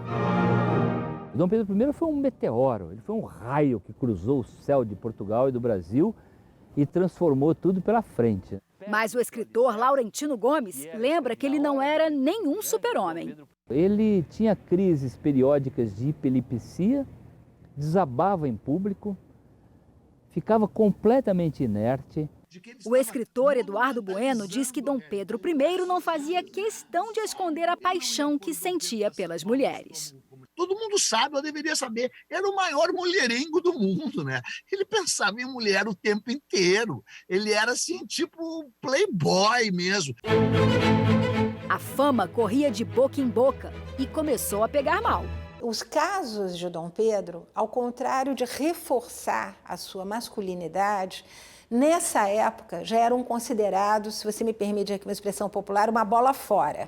Dom Pedro I foi um meteoro, ele foi um raio que cruzou o céu de Portugal e do Brasil e transformou tudo pela frente. Mas o escritor Laurentino Gomes lembra que ele não era nenhum super-homem. Ele tinha crises periódicas de hiperlipsia, desabava em público, ficava completamente inerte. O escritor Eduardo Bueno diz que Dom Pedro I não fazia questão de esconder a paixão que sentia pelas mulheres. Todo mundo sabe, eu deveria saber, era o maior mulherengo do mundo, né? Ele pensava em mulher o tempo inteiro. Ele era assim, tipo playboy mesmo. A fama corria de boca em boca e começou a pegar mal. Os casos de Dom Pedro, ao contrário de reforçar a sua masculinidade, nessa época já eram considerados, se você me permite aqui uma expressão popular, uma bola fora.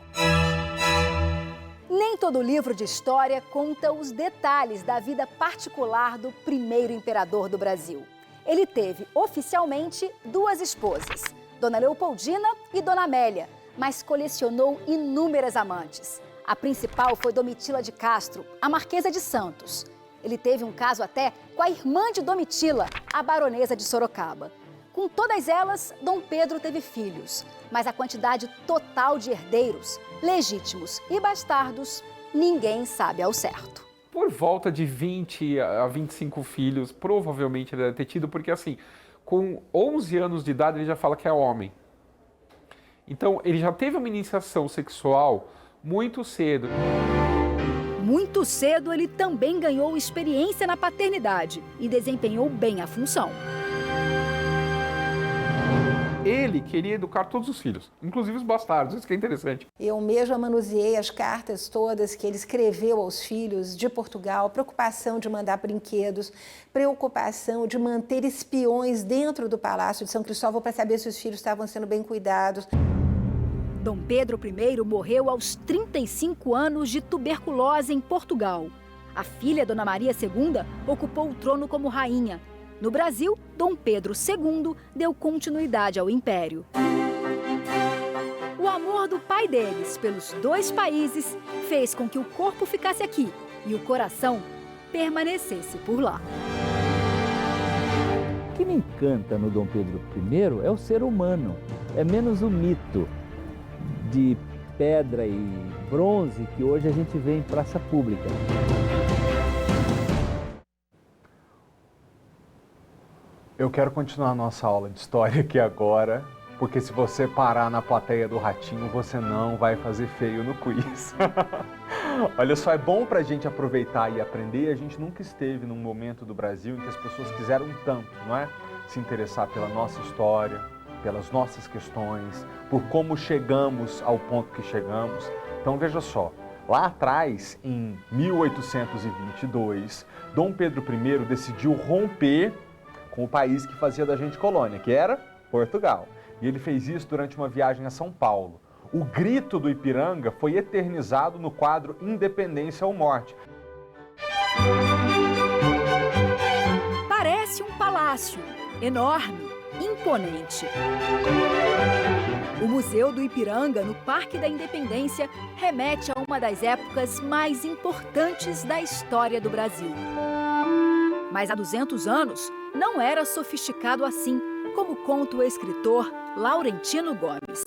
Nem todo livro de história conta os detalhes da vida particular do primeiro imperador do Brasil. Ele teve, oficialmente, duas esposas, Dona Leopoldina e Dona Amélia, mas colecionou inúmeras amantes. A principal foi Domitila de Castro, a Marquesa de Santos. Ele teve um caso até com a irmã de Domitila, a Baronesa de Sorocaba. Com todas elas, Dom Pedro teve filhos, mas a quantidade total de herdeiros, legítimos e bastardos, ninguém sabe ao certo. Por volta de 20 a 25 filhos, provavelmente ele deve ter tido, porque assim, com 11 anos de idade ele já fala que é homem. Então ele já teve uma iniciação sexual muito cedo. Muito cedo ele também ganhou experiência na paternidade e desempenhou bem a função. Ele queria educar todos os filhos, inclusive os bastardos, isso que é interessante. Eu mesma manuseei as cartas todas que ele escreveu aos filhos de Portugal, preocupação de mandar brinquedos, preocupação de manter espiões dentro do Palácio de São Cristóvão para saber se os filhos estavam sendo bem cuidados. Dom Pedro I morreu aos 35 anos de tuberculose em Portugal. A filha, Dona Maria II, ocupou o trono como rainha. No Brasil, Dom Pedro II deu continuidade ao império. O amor do pai deles pelos dois países fez com que o corpo ficasse aqui e o coração permanecesse por lá. O que me encanta no Dom Pedro I é o ser humano, é menos o mito de pedra e bronze que hoje a gente vê em praça pública. Eu quero continuar a nossa aula de história aqui agora, porque se você parar na plateia do Ratinho, você não vai fazer feio no quiz. Olha só, é bom para a gente aproveitar e aprender. A gente nunca esteve num momento do Brasil em que as pessoas quiseram tanto, não é? Se interessar pela nossa história, pelas nossas questões, por como chegamos ao ponto que chegamos. Então veja só, lá atrás, em 1822, Dom Pedro I decidiu romper com o país que fazia da gente colônia, que era Portugal. E ele fez isso durante uma viagem a São Paulo. O grito do Ipiranga foi eternizado no quadro Independência ou Morte. Parece um palácio, enorme, imponente. O Museu do Ipiranga, no Parque da Independência, remete a uma das épocas mais importantes da história do Brasil. Mas há 200 anos, não era sofisticado assim, como conta o escritor Laurentino Gomes.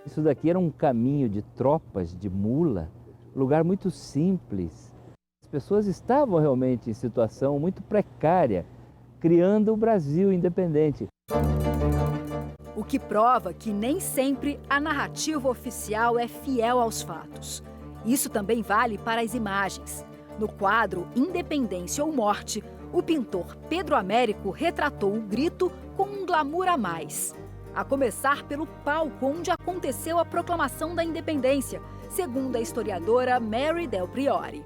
Isso daqui era um caminho de tropas, de mula, lugar muito simples. As pessoas estavam realmente em situação muito precária, criando o Brasil independente. O que prova que nem sempre a narrativa oficial é fiel aos fatos. Isso também vale para as imagens. No quadro Independência ou Morte, o pintor Pedro Américo retratou o grito com um glamour a mais. A começar pelo palco onde aconteceu a proclamação da independência, segundo a historiadora Mary Del Priore.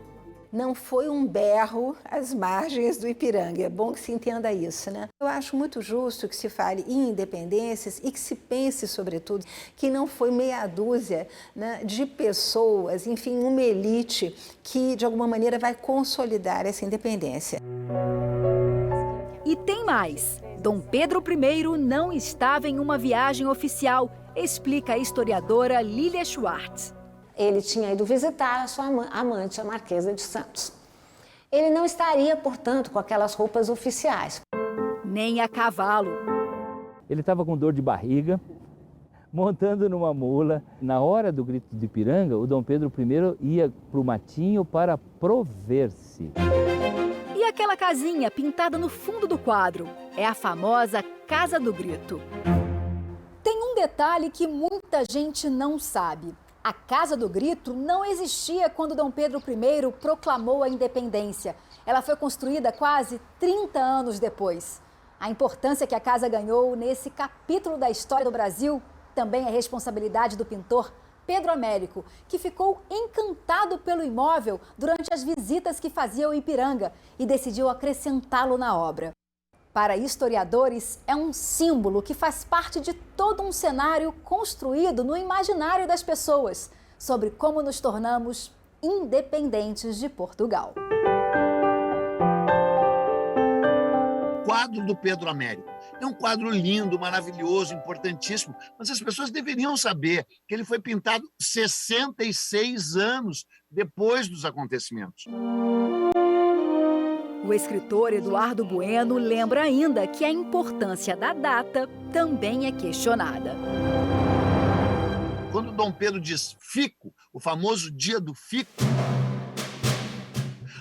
Não foi um berro às margens do Ipiranga, é bom que se entenda isso, né? Eu acho muito justo que se fale em independências e que se pense, sobretudo, que não foi meia dúzia, né, de pessoas, enfim, uma elite que, de alguma maneira, vai consolidar essa independência. E tem mais. Dom Pedro I não estava em uma viagem oficial, explica a historiadora Lília Schwartz. Ele tinha ido visitar a sua amante, a Marquesa de Santos. Ele não estaria, portanto, com aquelas roupas oficiais. Nem a cavalo. Ele estava com dor de barriga, montando numa mula. Na hora do grito de Ipiranga, o Dom Pedro I ia para o matinho para prover-se. E aquela casinha pintada no fundo do quadro? É a famosa Casa do Grito. Tem um detalhe que muita gente não sabe. A Casa do Grito não existia quando Dom Pedro I proclamou a independência. Ela foi construída quase 30 anos depois. A importância que a casa ganhou nesse capítulo da história do Brasil também é responsabilidade do pintor Pedro Américo, que ficou encantado pelo imóvel durante as visitas que fazia ao Ipiranga e decidiu acrescentá-lo na obra. Para historiadores, é um símbolo que faz parte de todo um cenário construído no imaginário das pessoas sobre como nos tornamos independentes de Portugal. O quadro do Pedro Américo é um quadro lindo, maravilhoso, importantíssimo, mas as pessoas deveriam saber que ele foi pintado 66 anos depois dos acontecimentos. O escritor Eduardo Bueno lembra ainda que a importância da data também é questionada. Quando Dom Pedro diz fico, o famoso dia do fico,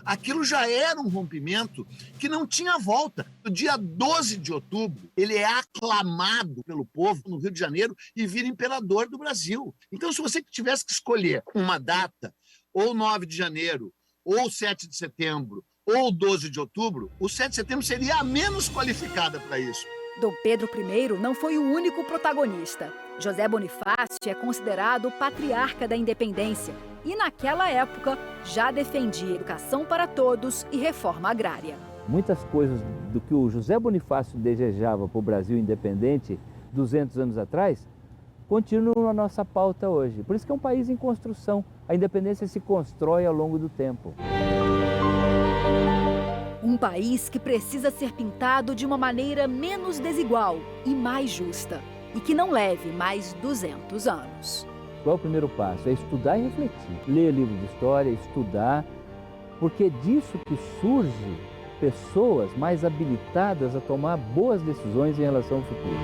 aquilo já era um rompimento que não tinha volta. No dia 12 de outubro, ele é aclamado pelo povo no Rio de Janeiro e vira imperador do Brasil. Então, se você tivesse que escolher uma data, ou 9 de janeiro, ou 7 de setembro, ou 12 de outubro, o 7 de setembro seria a menos qualificada para isso. Dom Pedro I não foi o único protagonista. José Bonifácio é considerado o patriarca da independência e, naquela época, já defendia educação para todos e reforma agrária. Muitas coisas do que o José Bonifácio desejava para o Brasil independente 200 anos atrás continuam na nossa pauta hoje. Por isso que é um país em construção. A independência se constrói ao longo do tempo. Um país que precisa ser pintado de uma maneira menos desigual e mais justa, e que não leve mais 200 anos. Qual é o primeiro passo? É estudar e refletir. Ler livro de história, estudar, porque é disso que surge pessoas mais habilitadas a tomar boas decisões em relação ao futuro.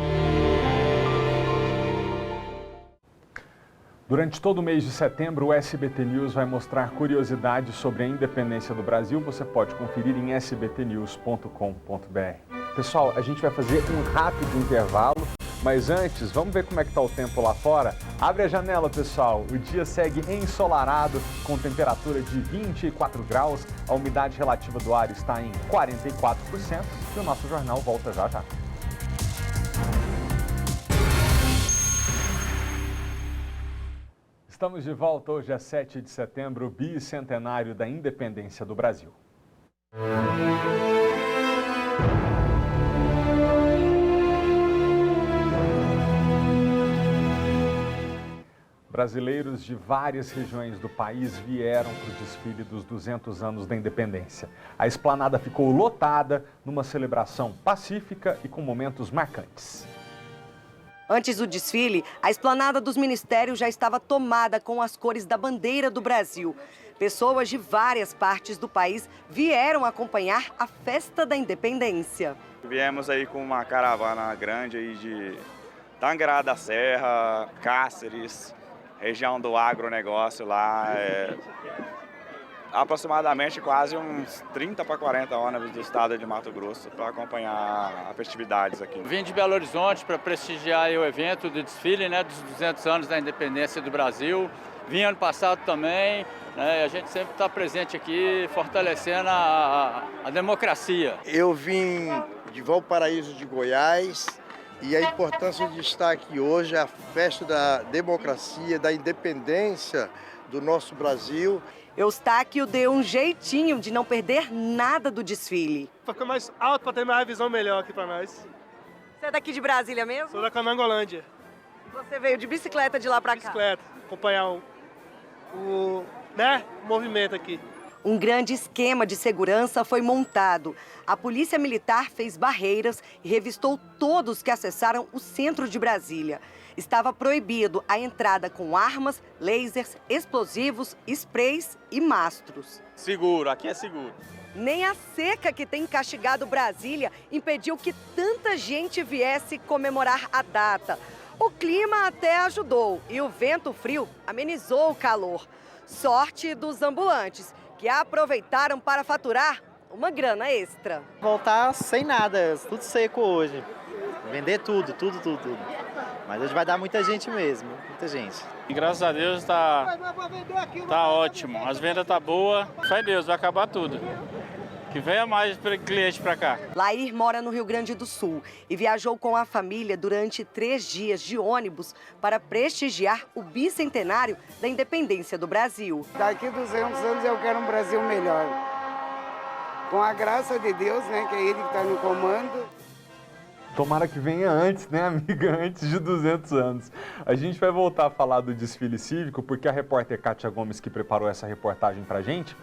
Durante todo o mês de setembro, o SBT News vai mostrar curiosidades sobre a independência do Brasil. Você pode conferir em sbtnews.com.br. Pessoal, a gente vai fazer um rápido intervalo, mas antes, vamos ver como é que está o tempo lá fora? Abre a janela, pessoal. O dia segue ensolarado, com temperatura de 24 graus. A umidade relativa do ar está em 44% e o nosso jornal volta já já. Estamos de volta, hoje é 7 de setembro, bicentenário da independência do Brasil. Brasileiros de várias regiões do país vieram para o desfile dos 200 anos da independência. A esplanada ficou lotada numa celebração pacífica e com momentos marcantes. Antes do desfile, a esplanada dos ministérios já estava tomada com as cores da bandeira do Brasil. Pessoas de várias partes do país vieram acompanhar a festa da independência. Viemos aí com uma caravana grande aí de Tangará da Serra, Cáceres, região do agronegócio lá. Aproximadamente quase uns 30 para 40 ônibus do estado de Mato Grosso para acompanhar as festividades aqui. Vim de Belo Horizonte para prestigiar o evento do desfile, né, dos 200 anos da independência do Brasil. Vim ano passado também, né, a gente sempre está presente aqui fortalecendo a democracia. Eu vim de Valparaíso de Goiás e a importância de estar aqui hoje é a festa da democracia, da independência do nosso Brasil. Eustáquio deu um jeitinho de não perder nada do desfile. Para ficar mais alto, para ter uma visão melhor aqui para nós. Você é daqui de Brasília mesmo? Sou da Canangolândia. Você veio de bicicleta de lá para cá? Bicicleta, acompanhar o movimento aqui. Um grande esquema de segurança foi montado. A Polícia Militar fez barreiras e revistou todos que acessaram o centro de Brasília. Estava proibido a entrada com armas, lasers, explosivos, sprays e mastros. Seguro, aqui é seguro. Nem a seca que tem castigado Brasília impediu que tanta gente viesse comemorar a data. O clima até ajudou e o vento frio amenizou o calor. Sorte dos ambulantes, que aproveitaram para faturar uma grana extra. Voltar sem nada, tudo seco hoje. Vender tudo. Mas hoje vai dar muita gente mesmo, muita gente. E graças a Deus tá ótimo, as vendas tá boa, fé Deus, vai acabar tudo. Que venha mais cliente para cá. Lair mora no Rio Grande do Sul e viajou com a família durante 3 dias de ônibus para prestigiar o bicentenário da independência do Brasil. Daqui 200 anos eu quero um Brasil melhor. Com a graça de Deus, né, que é Ele que está no comando. Tomara que venha antes, né, amiga? Antes de 200 anos. A gente vai voltar a falar do desfile cívico, porque a repórter Kátia Gomes, que preparou essa reportagem pra gente,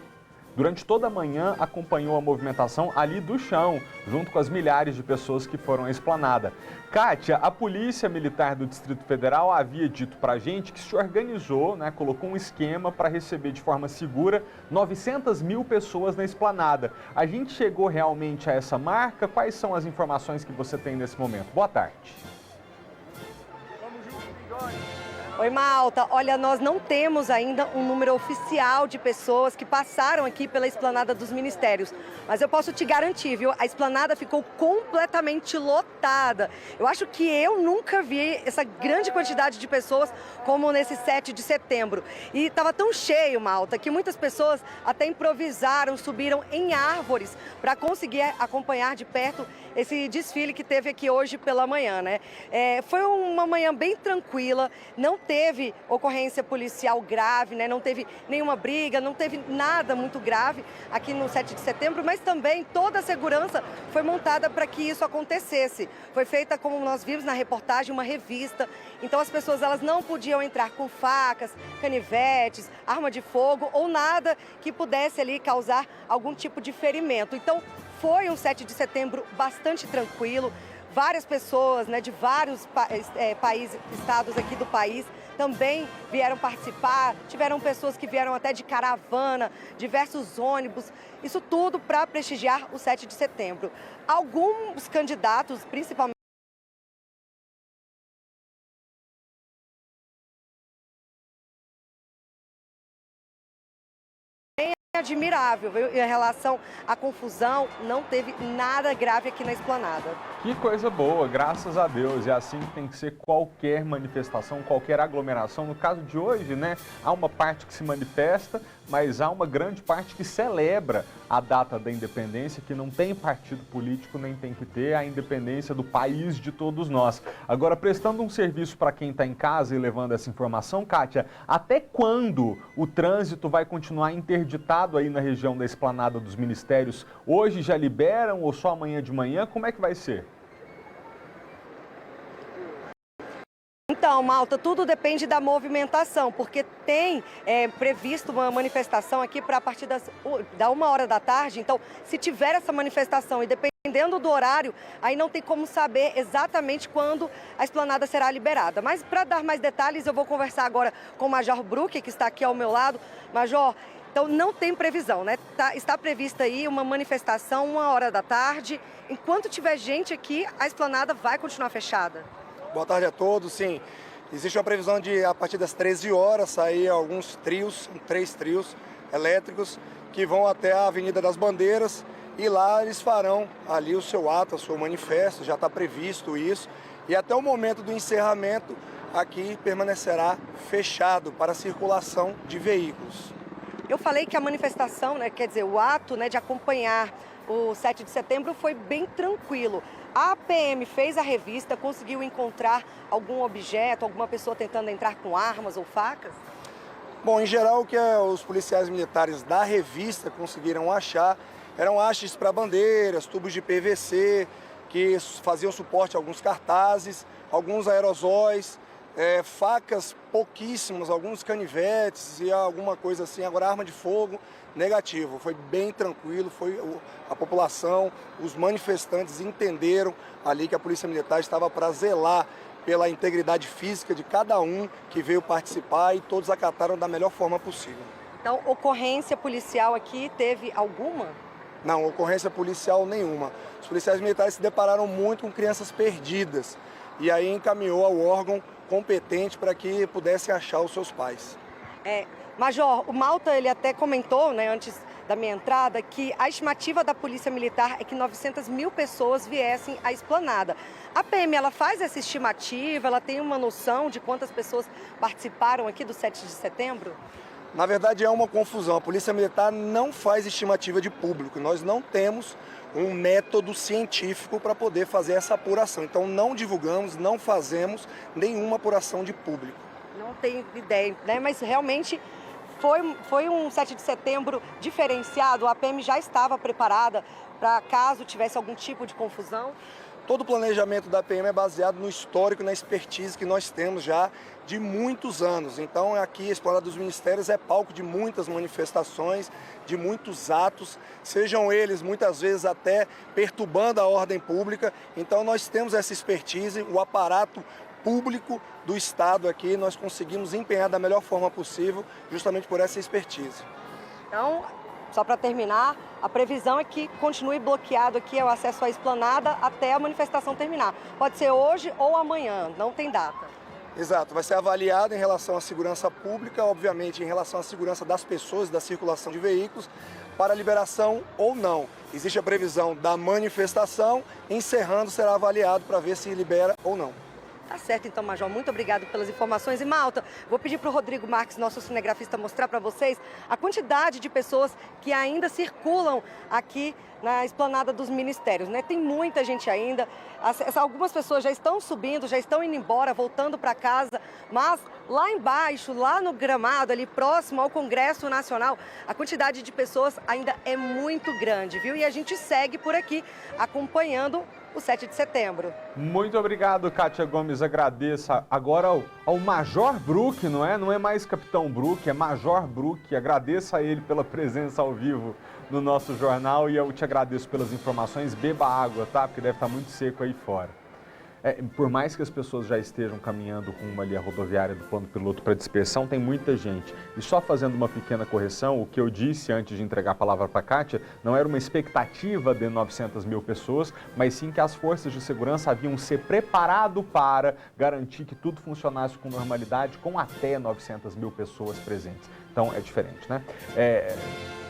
durante toda a manhã acompanhou a movimentação ali do chão, junto com as milhares de pessoas que foram à esplanada. Kátia, a Polícia Militar do Distrito Federal havia dito pra gente que se organizou, né, colocou um esquema para receber de forma segura 900 mil pessoas na esplanada. A gente chegou realmente a essa marca? Quais são as informações que você tem nesse momento? Boa tarde. Oi, Malta. Olha, nós não temos ainda um número oficial de pessoas que passaram aqui pela esplanada dos ministérios. Mas eu posso te garantir, viu? A esplanada ficou completamente lotada. Eu acho que eu nunca vi essa grande quantidade de pessoas como nesse 7 de setembro. E estava tão cheio, Malta, que muitas pessoas até improvisaram, subiram em árvores para conseguir acompanhar de perto esse desfile que teve aqui hoje pela manhã, né? Foi uma manhã bem tranquila, não teve ocorrência policial grave, né? Não teve nenhuma briga, não teve nada muito grave aqui no 7 de setembro, mas também toda a segurança foi montada para que isso acontecesse. Foi feita, como nós vimos na reportagem, uma revista. Então as pessoas elas não podiam entrar com facas, canivetes, arma de fogo ou nada que pudesse ali causar algum tipo de ferimento. Então foi um 7 de setembro bastante tranquilo. Várias pessoas, né, de vários países, estados aqui do país também vieram participar. Tiveram pessoas que vieram até de caravana, diversos ônibus. Isso tudo para prestigiar o 7 de setembro. Alguns candidatos, principalmente admirável, viu? Em relação à confusão, não teve nada grave aqui na esplanada. Que coisa boa, graças a Deus. É assim que tem que ser qualquer manifestação, qualquer aglomeração. No caso de hoje, né, há uma parte que se manifesta, mas há uma grande parte que celebra a data da independência, que não tem partido político, nem tem que ter, a independência do país de todos nós. Agora, prestando um serviço para quem está em casa e levando essa informação, Kátia, até quando o trânsito vai continuar interditado aí na região da esplanada dos ministérios? Hoje já liberam ou só amanhã de manhã? Como é que vai ser? Então, Malta, tudo depende da movimentação, porque tem previsto uma manifestação aqui para a partir da 1h da tarde. Então, se tiver essa manifestação e dependendo do horário, aí não tem como saber exatamente quando a esplanada será liberada. Mas para dar mais detalhes, eu vou conversar agora com o Major Bruck, que está aqui ao meu lado. Major, então não tem previsão, né? Está prevista aí uma manifestação 1h da tarde. Enquanto tiver gente aqui, a esplanada vai continuar fechada. Boa tarde a todos. Sim, existe uma previsão de, a partir das 13 horas, sair alguns trios, 3 trios elétricos, que vão até a Avenida das Bandeiras e lá eles farão ali o seu ato, o seu manifesto, já está previsto isso. E até o momento do encerramento, aqui permanecerá fechado para a circulação de veículos. Eu falei que a manifestação, né, quer dizer, o ato, né, de acompanhar o 7 de setembro foi bem tranquilo. A PM fez a revista, conseguiu encontrar algum objeto, alguma pessoa tentando entrar com armas ou facas? Bom, em geral, o que os policiais militares da revista conseguiram achar eram hastes para bandeiras, tubos de PVC, que faziam suporte a alguns cartazes, alguns aerosóis, facas pouquíssimas, alguns canivetes e alguma coisa assim. Agora, arma de fogo, negativo. Foi bem tranquilo, a população, os manifestantes entenderam ali que a Polícia Militar estava para zelar pela integridade física de cada um que veio participar, e todos acataram da melhor forma possível. Então, ocorrência policial aqui teve alguma? Não, ocorrência policial nenhuma. Os policiais militares se depararam muito com crianças perdidas e aí encaminhou ao órgão competente para que pudesse achar os seus pais. Major, o Malta ele até comentou, né, antes da minha entrada, que a estimativa da Polícia Militar é que 900 mil pessoas viessem à Esplanada. A PM, ela faz essa estimativa, ela tem uma noção de quantas pessoas participaram aqui do 7 de setembro? Na verdade, é uma confusão. A Polícia Militar não faz estimativa de público. Nós não temos um método científico para poder fazer essa apuração. Então, não divulgamos, não fazemos nenhuma apuração de público. Não tenho ideia, né? Mas realmente foi um 7 de setembro diferenciado. A PM já estava preparada para caso tivesse algum tipo de confusão? Todo o planejamento da PM é baseado no histórico e na expertise que nós temos já de muitos anos. Então, aqui, a Esplanada dos Ministérios é palco de muitas manifestações, de muitos atos, sejam eles muitas vezes até perturbando a ordem pública. Então, nós temos essa expertise, o aparato público do Estado aqui, nós conseguimos empenhar da melhor forma possível, justamente por essa expertise. Então, só para terminar, a previsão é que continue bloqueado aqui o acesso à Esplanada até a manifestação terminar. Pode ser hoje ou amanhã, não tem data. Exato, vai ser avaliado em relação à segurança pública, obviamente em relação à segurança das pessoas, da circulação de veículos, para liberação ou não. Existe a previsão da manifestação, encerrando será avaliado para ver se libera ou não. Tá certo, então, Major. Muito obrigado pelas informações. E, Malta, vou pedir para o Rodrigo Marques, nosso cinegrafista, mostrar para vocês a quantidade de pessoas que ainda circulam aqui na Esplanada dos Ministérios, né? Tem muita gente ainda. Algumas pessoas já estão subindo, já estão indo embora, voltando para casa, mas lá embaixo, lá no gramado, ali próximo ao Congresso Nacional, a quantidade de pessoas ainda é muito grande, viu? E a gente segue por aqui acompanhando o 7 de setembro. Muito obrigado, Kátia Gomes. Agradeço agora ao Major Brook, não é? Não é mais Capitão Brook, é Major Brook. Agradeço a ele pela presença ao vivo no nosso jornal e eu te agradeço pelas informações. Beba água, tá? Porque deve estar muito seco aí fora. Por mais que as pessoas já estejam caminhando rumo ali a rodoviária do plano piloto para dispersão, tem muita gente. E só fazendo uma pequena correção, o que eu disse antes de entregar a palavra para a Kátia, não era uma expectativa de 900 mil pessoas, mas sim que as forças de segurança haviam se preparado para garantir que tudo funcionasse com normalidade, com até 900 mil pessoas presentes. Então é diferente, né?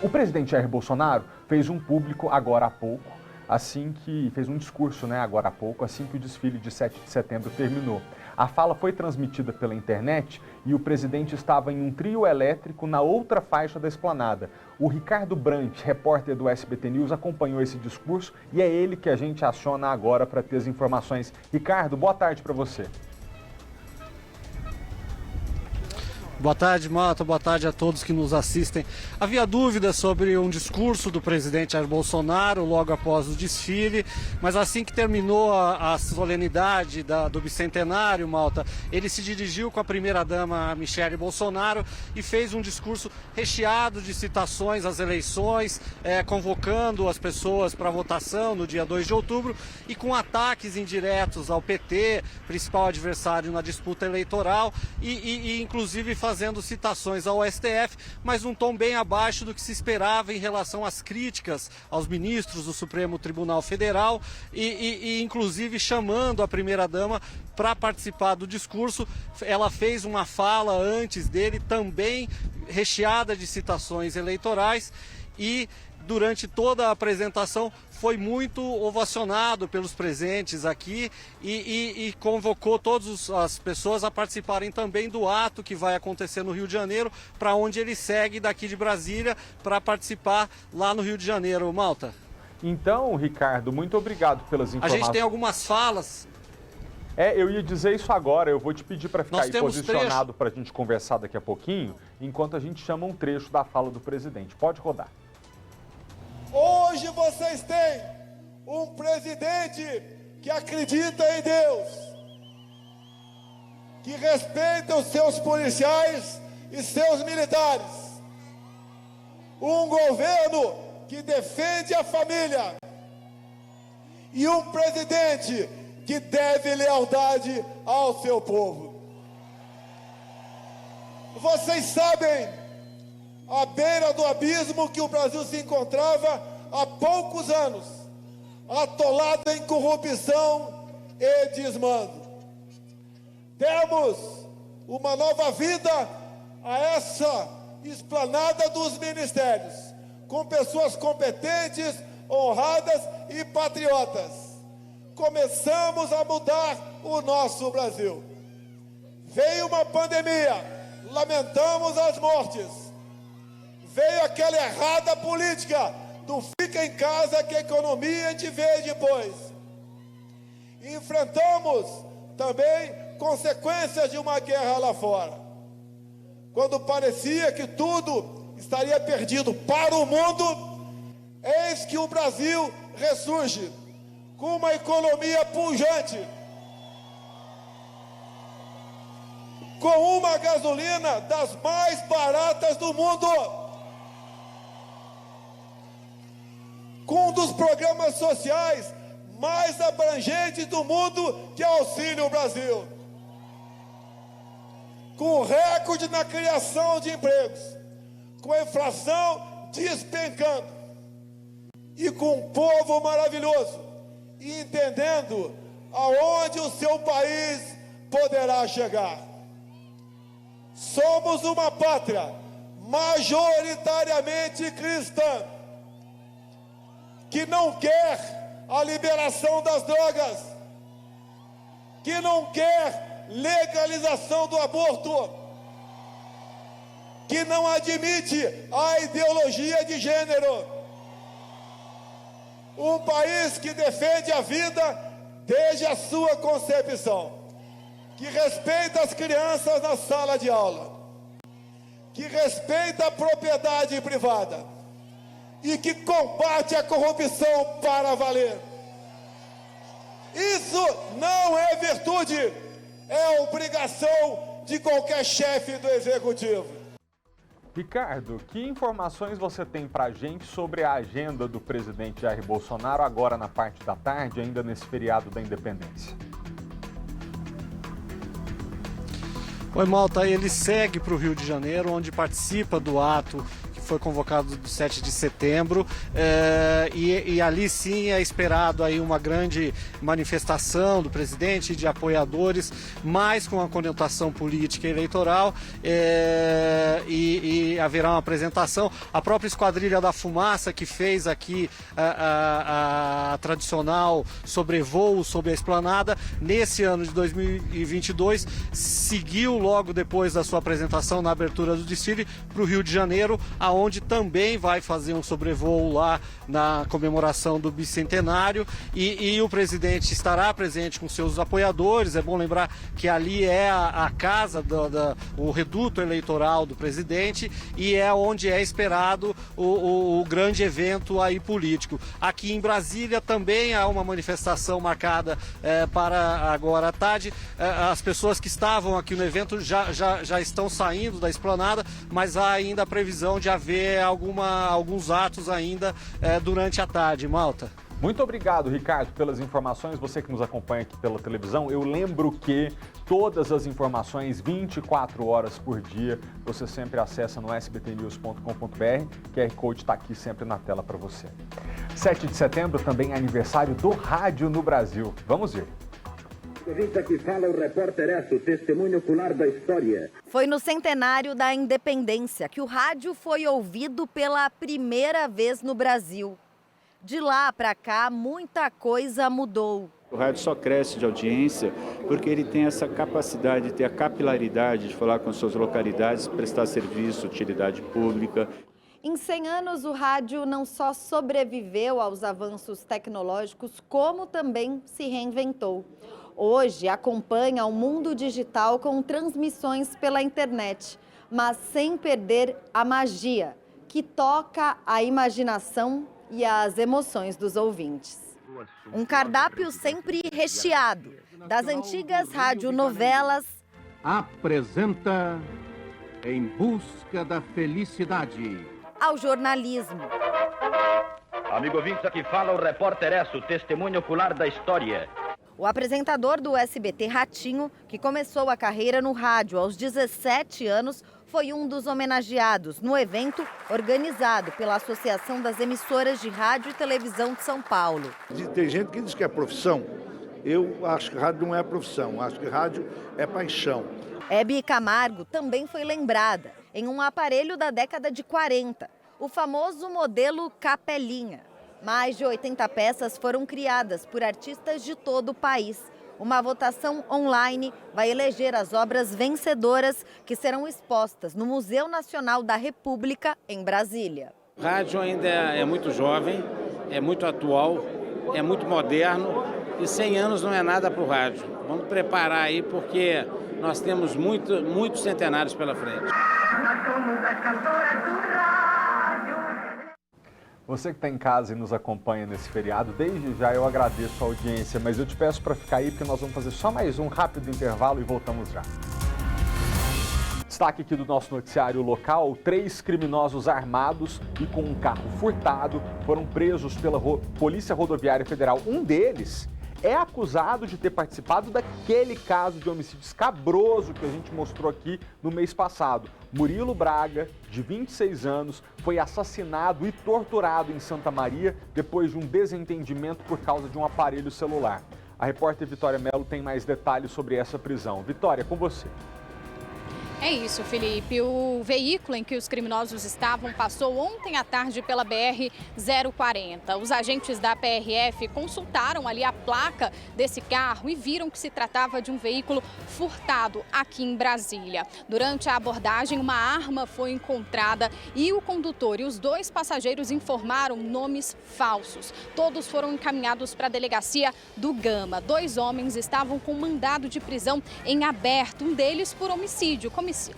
O presidente Jair Bolsonaro fez um público agora há pouco, assim que fez um discurso, né, agora há pouco, assim que o desfile de 7 de setembro terminou. A fala foi transmitida pela internet e o presidente estava em um trio elétrico na outra faixa da esplanada. O Ricardo Brant, repórter do SBT News, acompanhou esse discurso e é ele que a gente aciona agora para ter as informações. Ricardo, boa tarde para você. Boa tarde, Malta. Boa tarde a todos que nos assistem. Havia dúvidas sobre um discurso do presidente Jair Bolsonaro logo após o desfile, mas assim que terminou a solenidade do bicentenário, Malta, ele se dirigiu com a primeira-dama Michele Bolsonaro e fez um discurso recheado de citações às eleições, convocando as pessoas para votação no dia 2 de outubro e com ataques indiretos ao PT, principal adversário na disputa eleitoral, e inclusive fazendo citações ao STF, mas um tom bem abaixo do que se esperava em relação às críticas aos ministros do Supremo Tribunal Federal e inclusive chamando a primeira-dama para participar do discurso. Ela fez uma fala antes dele, também recheada de citações eleitorais, e durante toda a apresentação foi muito ovacionado pelos presentes aqui e convocou todas as pessoas a participarem também do ato que vai acontecer no Rio de Janeiro, para onde ele segue daqui de Brasília para participar lá no Rio de Janeiro, Malta. Então, Ricardo, muito obrigado pelas informações. A gente tem algumas falas. Eu ia dizer isso agora, eu vou te pedir para ficar aí posicionado para a gente conversar daqui a pouquinho, enquanto a gente chama um trecho da fala do presidente. Pode rodar. Hoje vocês têm um presidente que acredita em Deus, que respeita os seus policiais e seus militares, um governo que defende a família e um presidente que deve lealdade ao seu povo. Vocês sabem à beira do abismo que o Brasil se encontrava há poucos anos, atolado em corrupção e desmando. Demos uma nova vida a essa esplanada dos ministérios, com pessoas competentes, honradas e patriotas. Começamos a mudar o nosso Brasil. Veio uma pandemia, lamentamos as mortes. Veio aquela errada política do fica em casa que a economia a gente vê depois. Enfrentamos também consequências de uma guerra lá fora. Quando parecia que tudo estaria perdido para o mundo, eis que o Brasil ressurge com uma economia pujante, com uma gasolina das mais baratas do mundo, com um dos programas sociais mais abrangentes do mundo, que é o Auxílio Brasil, com recorde na criação de empregos, com a inflação despencando e com um povo maravilhoso, e entendendo aonde o seu país poderá chegar. Somos uma pátria majoritariamente cristã, que não quer a liberação das drogas, que não quer legalização do aborto, que não admite a ideologia de gênero. Um país que defende a vida desde a sua concepção, que respeita as crianças na sala de aula, que respeita a propriedade privada e que combate a corrupção para valer. Isso não é virtude, é obrigação de qualquer chefe do executivo. Ricardo, que informações você tem para a gente sobre a agenda do presidente Jair Bolsonaro agora na parte da tarde, ainda nesse feriado da Independência? Oi, Malta, ele segue para o Rio de Janeiro, onde participa do ato que foi convocado do 7 de setembro, e ali sim é esperado aí uma grande manifestação do presidente e de apoiadores, mais com a conotação política e eleitoral, e haverá uma apresentação. A própria Esquadrilha da Fumaça, que fez aqui a tradicional sobrevoo sobre a esplanada, nesse ano de 2022, seguiu logo depois da sua apresentação na abertura do desfile para o Rio de Janeiro, aonde também vai fazer um sobrevoo lá na comemoração do bicentenário, e o presidente estará presente com seus apoiadores. É bom lembrar que ali é a casa, o reduto eleitoral do presidente, e é onde é esperado o grande evento aí político. Aqui em Brasília também há uma manifestação marcada para agora à tarde. As pessoas que estavam aqui no evento já estão saindo da esplanada, mas há ainda a previsão de haver alguns atos ainda durante a tarde. Malta. Muito obrigado, Ricardo, pelas informações. Você que nos acompanha aqui pela televisão, eu lembro que todas as informações, 24 horas por dia, você sempre acessa no sbtnews.com.br. QR Code está aqui sempre na tela para você. 7 de setembro também é aniversário do rádio no Brasil. Vamos ver. Que fala o repórter S, o testemunho ocular da história. Foi no centenário da Independência que o rádio foi ouvido pela primeira vez no Brasil. De lá para cá, muita coisa mudou. O rádio só cresce de audiência porque ele tem essa capacidade de ter a capilaridade de falar com as suas localidades, prestar serviço, utilidade pública. Em 100 anos, o rádio não só sobreviveu aos avanços tecnológicos, como também se reinventou. Hoje acompanha o mundo digital com transmissões pela internet, mas sem perder a magia, que toca a imaginação e as emoções dos ouvintes. Um cardápio sempre recheado, das antigas radionovelas apresenta Em Busca da Felicidade ao jornalismo. Amigo ouvinte, aqui fala o repórter Esso, testemunho ocular da história. O apresentador do SBT Ratinho, que começou a carreira no rádio aos 17 anos, foi um dos homenageados no evento organizado pela Associação das Emissoras de Rádio e Televisão de São Paulo. Tem gente que diz que é profissão. Eu acho que rádio não é profissão, acho que rádio é paixão. Hebe Camargo também foi lembrada em um aparelho da década de 40, o famoso modelo Capelinha. Mais de 80 peças foram criadas por artistas de todo o país. Uma votação online vai eleger as obras vencedoras que serão expostas no Museu Nacional da República, em Brasília. O rádio ainda é muito jovem, é muito atual, é muito moderno e 100 anos não é nada para o rádio. Vamos preparar aí porque nós temos muitos centenários pela frente. Você que está em casa e nos acompanha nesse feriado, desde já eu agradeço a audiência, mas eu te peço para ficar aí porque nós vamos fazer só mais um rápido intervalo e voltamos já. Destaque aqui do nosso noticiário local: 3 criminosos armados e com um carro furtado foram presos pela Polícia Rodoviária Federal. Um deles é acusado de ter participado daquele caso de homicídio escabroso que a gente mostrou aqui no mês passado. Murilo Braga, de 26 anos, foi assassinado e torturado em Santa Maria depois de um desentendimento por causa de um aparelho celular. A repórter Vitória Mello tem mais detalhes sobre essa prisão. Vitória, com você. É isso, Felipe. O veículo em que os criminosos estavam passou ontem à tarde pela BR-040. Os agentes da PRF consultaram ali a placa desse carro e viram que se tratava de um veículo furtado aqui em Brasília. Durante a abordagem, uma arma foi encontrada e o condutor e os 2 passageiros informaram nomes falsos. Todos foram encaminhados para a delegacia do Gama. 2 homens estavam com mandado de prisão em aberto, um deles por homicídio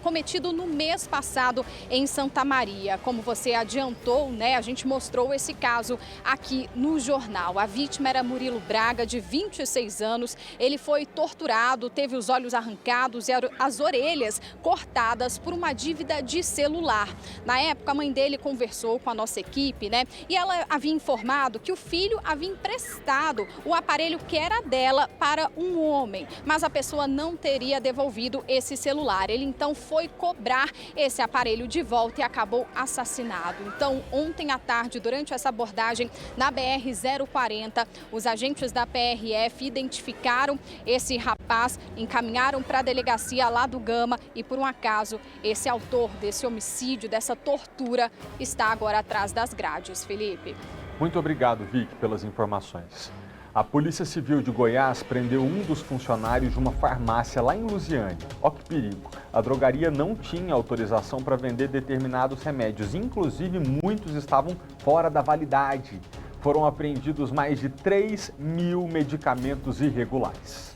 cometido no mês passado em Santa Maria. Como você adiantou, né, a gente mostrou esse caso aqui no jornal. A vítima era Murilo Braga, de 26 anos. Ele foi torturado, teve os olhos arrancados e as orelhas cortadas por uma dívida de celular. Na época, a mãe dele conversou com a nossa equipe, né, e ela havia informado que o filho havia emprestado o aparelho que era dela para um homem, mas a pessoa não teria devolvido esse celular. Ele então foi cobrar esse aparelho de volta e acabou assassinado. Então, ontem à tarde, durante essa abordagem na BR-040, os agentes da PRF identificaram esse rapaz, encaminharam para a delegacia lá do Gama e, por um acaso, esse autor desse homicídio, dessa tortura, está agora atrás das grades. Felipe. Muito obrigado, Vicky, pelas informações. A Polícia Civil de Goiás prendeu um dos funcionários de uma farmácia lá em Lusiânia. Ó que perigo! A drogaria não tinha autorização para vender determinados remédios, inclusive muitos estavam fora da validade. Foram apreendidos mais de 3.000 medicamentos irregulares.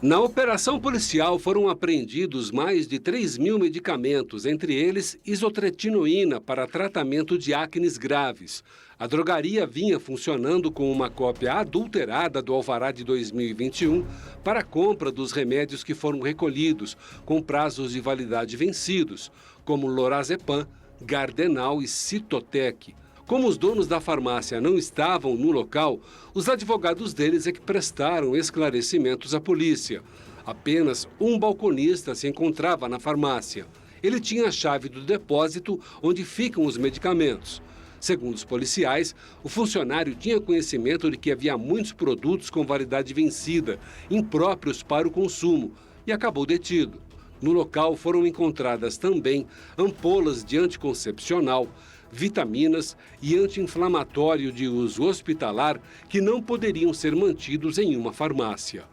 Na operação policial foram apreendidos mais de 3.000 medicamentos, entre eles isotretinoína para tratamento de acnes graves. A drogaria vinha funcionando com uma cópia adulterada do alvará de 2021 para a compra dos remédios que foram recolhidos, com prazos de validade vencidos, como Lorazepam, Gardenal e Citotec. Como os donos da farmácia não estavam no local, os advogados deles é que prestaram esclarecimentos à polícia. Apenas um balconista se encontrava na farmácia. Ele tinha a chave do depósito onde ficam os medicamentos. Segundo os policiais, o funcionário tinha conhecimento de que havia muitos produtos com validade vencida, impróprios para o consumo, e acabou detido. No local foram encontradas também ampolas de anticoncepcional, vitaminas e anti-inflamatório de uso hospitalar que não poderiam ser mantidos em uma farmácia.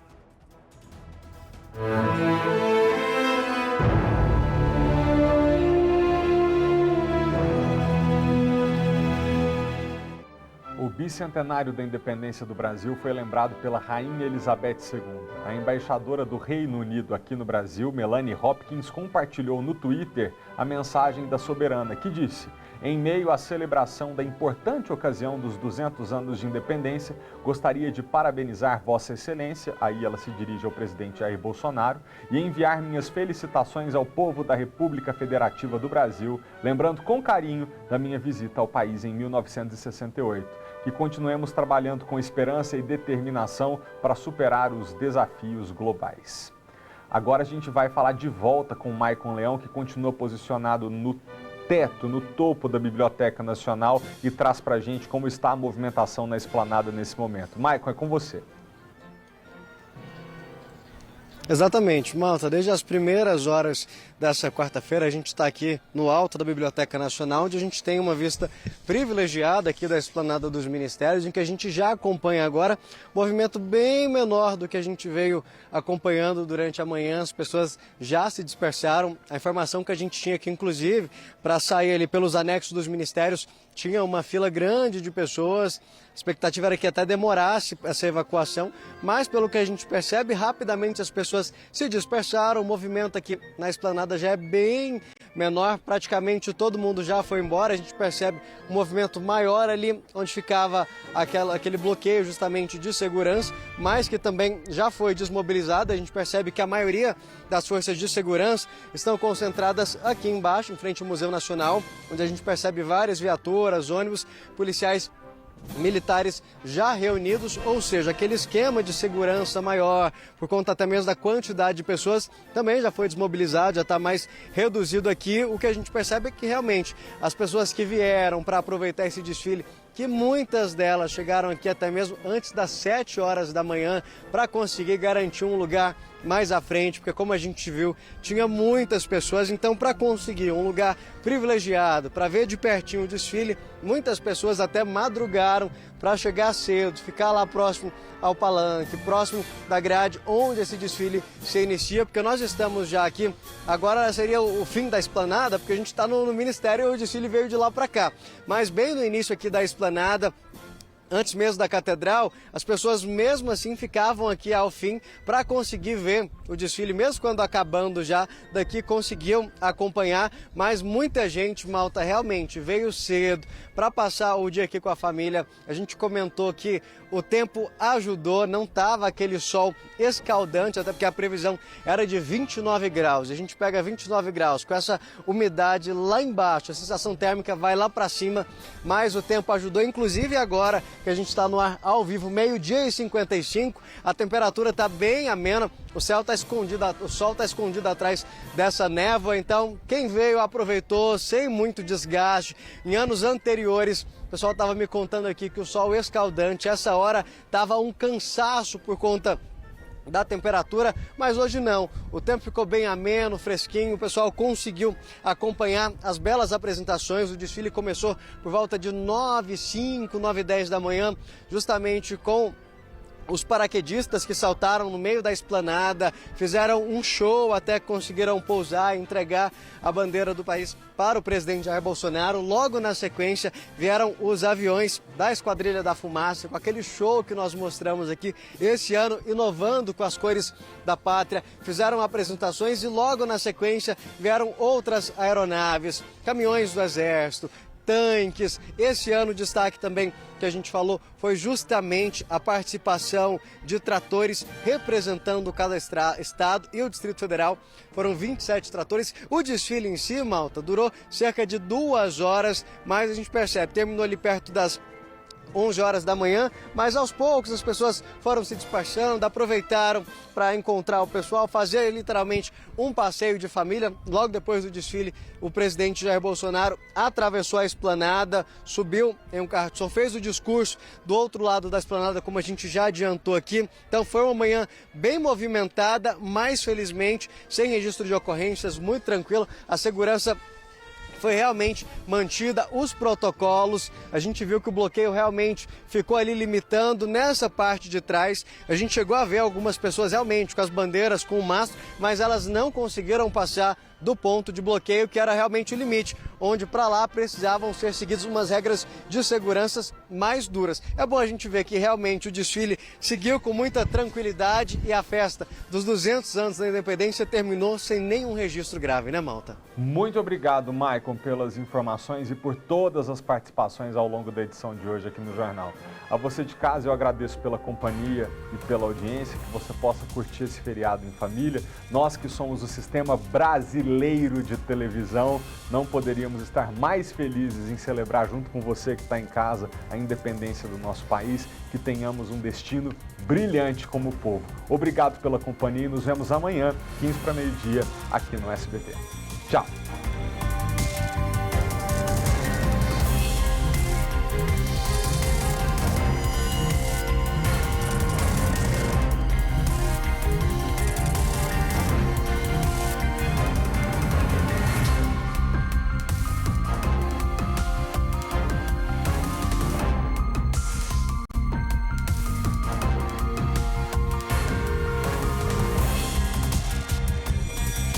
O bicentenário da independência do Brasil foi lembrado pela Rainha Elizabeth II. A embaixadora do Reino Unido aqui no Brasil, Melanie Hopkins, compartilhou no Twitter a mensagem da soberana, que disse: em meio à celebração da importante ocasião dos 200 anos de independência, gostaria de parabenizar Vossa Excelência, aí ela se dirige ao presidente Jair Bolsonaro, e enviar minhas felicitações ao povo da República Federativa do Brasil, lembrando com carinho da minha visita ao país em 1968. Que continuemos trabalhando com esperança e determinação para superar os desafios globais. Agora a gente vai falar de volta com o Maicon Leão, que continua posicionado no teto, no topo da Biblioteca Nacional, e traz para a gente como está a movimentação na esplanada nesse momento. Maicon, é com você. Exatamente, Malta. Desde as primeiras horas dessa quarta-feira, a gente está aqui no alto da Biblioteca Nacional, onde a gente tem uma vista privilegiada aqui da esplanada dos ministérios, em que a gente já acompanha agora um movimento bem menor do que a gente veio acompanhando durante a manhã. As pessoas já se dispersaram. A informação que a gente tinha aqui, inclusive, para sair ali pelos anexos dos ministérios, tinha uma fila grande de pessoas. A expectativa era que até demorasse essa evacuação, mas pelo que a gente percebe, rapidamente as pessoas se dispersaram. O movimento aqui na esplanada já é bem menor, praticamente todo mundo já foi embora. A gente percebe um movimento maior ali onde ficava aquele bloqueio justamente de segurança, mas que também já foi desmobilizado. A gente percebe que a maioria das forças de segurança estão concentradas aqui embaixo, em frente ao Museu Nacional, onde a gente percebe várias viaturas, ônibus, policiais militares já reunidos, ou seja, aquele esquema de segurança maior, por conta até mesmo da quantidade de pessoas, também já foi desmobilizado, já está mais reduzido aqui. O que a gente percebe é que realmente as pessoas que vieram para aproveitar esse desfile, que muitas delas chegaram aqui até mesmo antes das 7 horas da manhã para conseguir garantir um lugar mais à frente, porque como a gente viu, tinha muitas pessoas. Então, para conseguir um lugar privilegiado, para ver de pertinho o desfile, muitas pessoas até madrugaram para chegar cedo, ficar lá próximo ao palanque, próximo da grade onde esse desfile se inicia, porque nós estamos já aqui, agora seria o fim da esplanada, porque a gente está no Ministério e o desfile veio de lá para cá, mas bem no início aqui da esplanada, antes mesmo da catedral, as pessoas mesmo assim ficavam aqui ao fim para conseguir ver o desfile, mesmo quando acabando já daqui conseguiam acompanhar, mas muita gente, Malta, realmente veio cedo para passar o dia aqui com a família. A gente comentou que o tempo ajudou, não estava aquele sol escaldante, até porque a previsão era de 29 graus. A gente pega 29 graus com essa umidade lá embaixo, a sensação térmica vai lá para cima, mas o tempo ajudou, inclusive agora que a gente está no ar ao vivo, 12h55, a temperatura está bem amena, o sol está escondido atrás dessa névoa, então quem veio aproveitou sem muito desgaste. Em anos anteriores, o pessoal estava me contando aqui que o sol escaldante, essa hora estava um cansaço por conta da temperatura, mas hoje não. O tempo ficou bem ameno, fresquinho, o pessoal conseguiu acompanhar as belas apresentações. O desfile começou por volta de 9h05, 9h10 da manhã, justamente com os paraquedistas que saltaram no meio da esplanada, fizeram um show até que conseguiram pousar e entregar a bandeira do país para o presidente Jair Bolsonaro. Logo na sequência vieram os aviões da Esquadrilha da Fumaça, com aquele show que nós mostramos aqui esse ano, inovando com as cores da pátria. Fizeram apresentações e logo na sequência vieram outras aeronaves, caminhões do Exército, tanques. Esse ano o destaque também que a gente falou foi justamente a participação de tratores representando cada estado e o Distrito Federal. Foram 27 tratores. O desfile em si, Malta, durou cerca de 2 horas, mas a gente percebe, terminou ali perto das 11 horas da manhã, mas aos poucos as pessoas foram se despachando, aproveitaram para encontrar o pessoal, fazer literalmente um passeio de família. Logo depois do desfile, o presidente Jair Bolsonaro atravessou a esplanada, subiu em um carro, só fez o discurso do outro lado da esplanada, como a gente já adiantou aqui. Então foi uma manhã bem movimentada, mas felizmente sem registro de ocorrências, muito tranquilo. A segurança foi realmente mantida, os protocolos. A gente viu que o bloqueio realmente ficou ali limitando nessa parte de trás. A gente chegou a ver algumas pessoas realmente com as bandeiras, com o mastro, mas elas não conseguiram passar do ponto de bloqueio, que era realmente o limite, onde para lá precisavam ser seguidas umas regras de segurança mais duras. É bom a gente ver que realmente o desfile seguiu com muita tranquilidade e a festa dos 200 anos da independência terminou sem nenhum registro grave, né, Malta? Muito obrigado, Maicon, pelas informações e por todas as participações ao longo da edição de hoje aqui no Jornal. A você de casa eu agradeço pela companhia e pela audiência, que você possa curtir esse feriado em família. Nós que somos o sistema brasileiro de televisão, não poderíamos estar mais felizes em celebrar junto com você que está em casa a independência do nosso país, que tenhamos um destino brilhante como povo. Obrigado pela companhia e nos vemos amanhã, 15 para meio-dia, aqui no SBT. Tchau!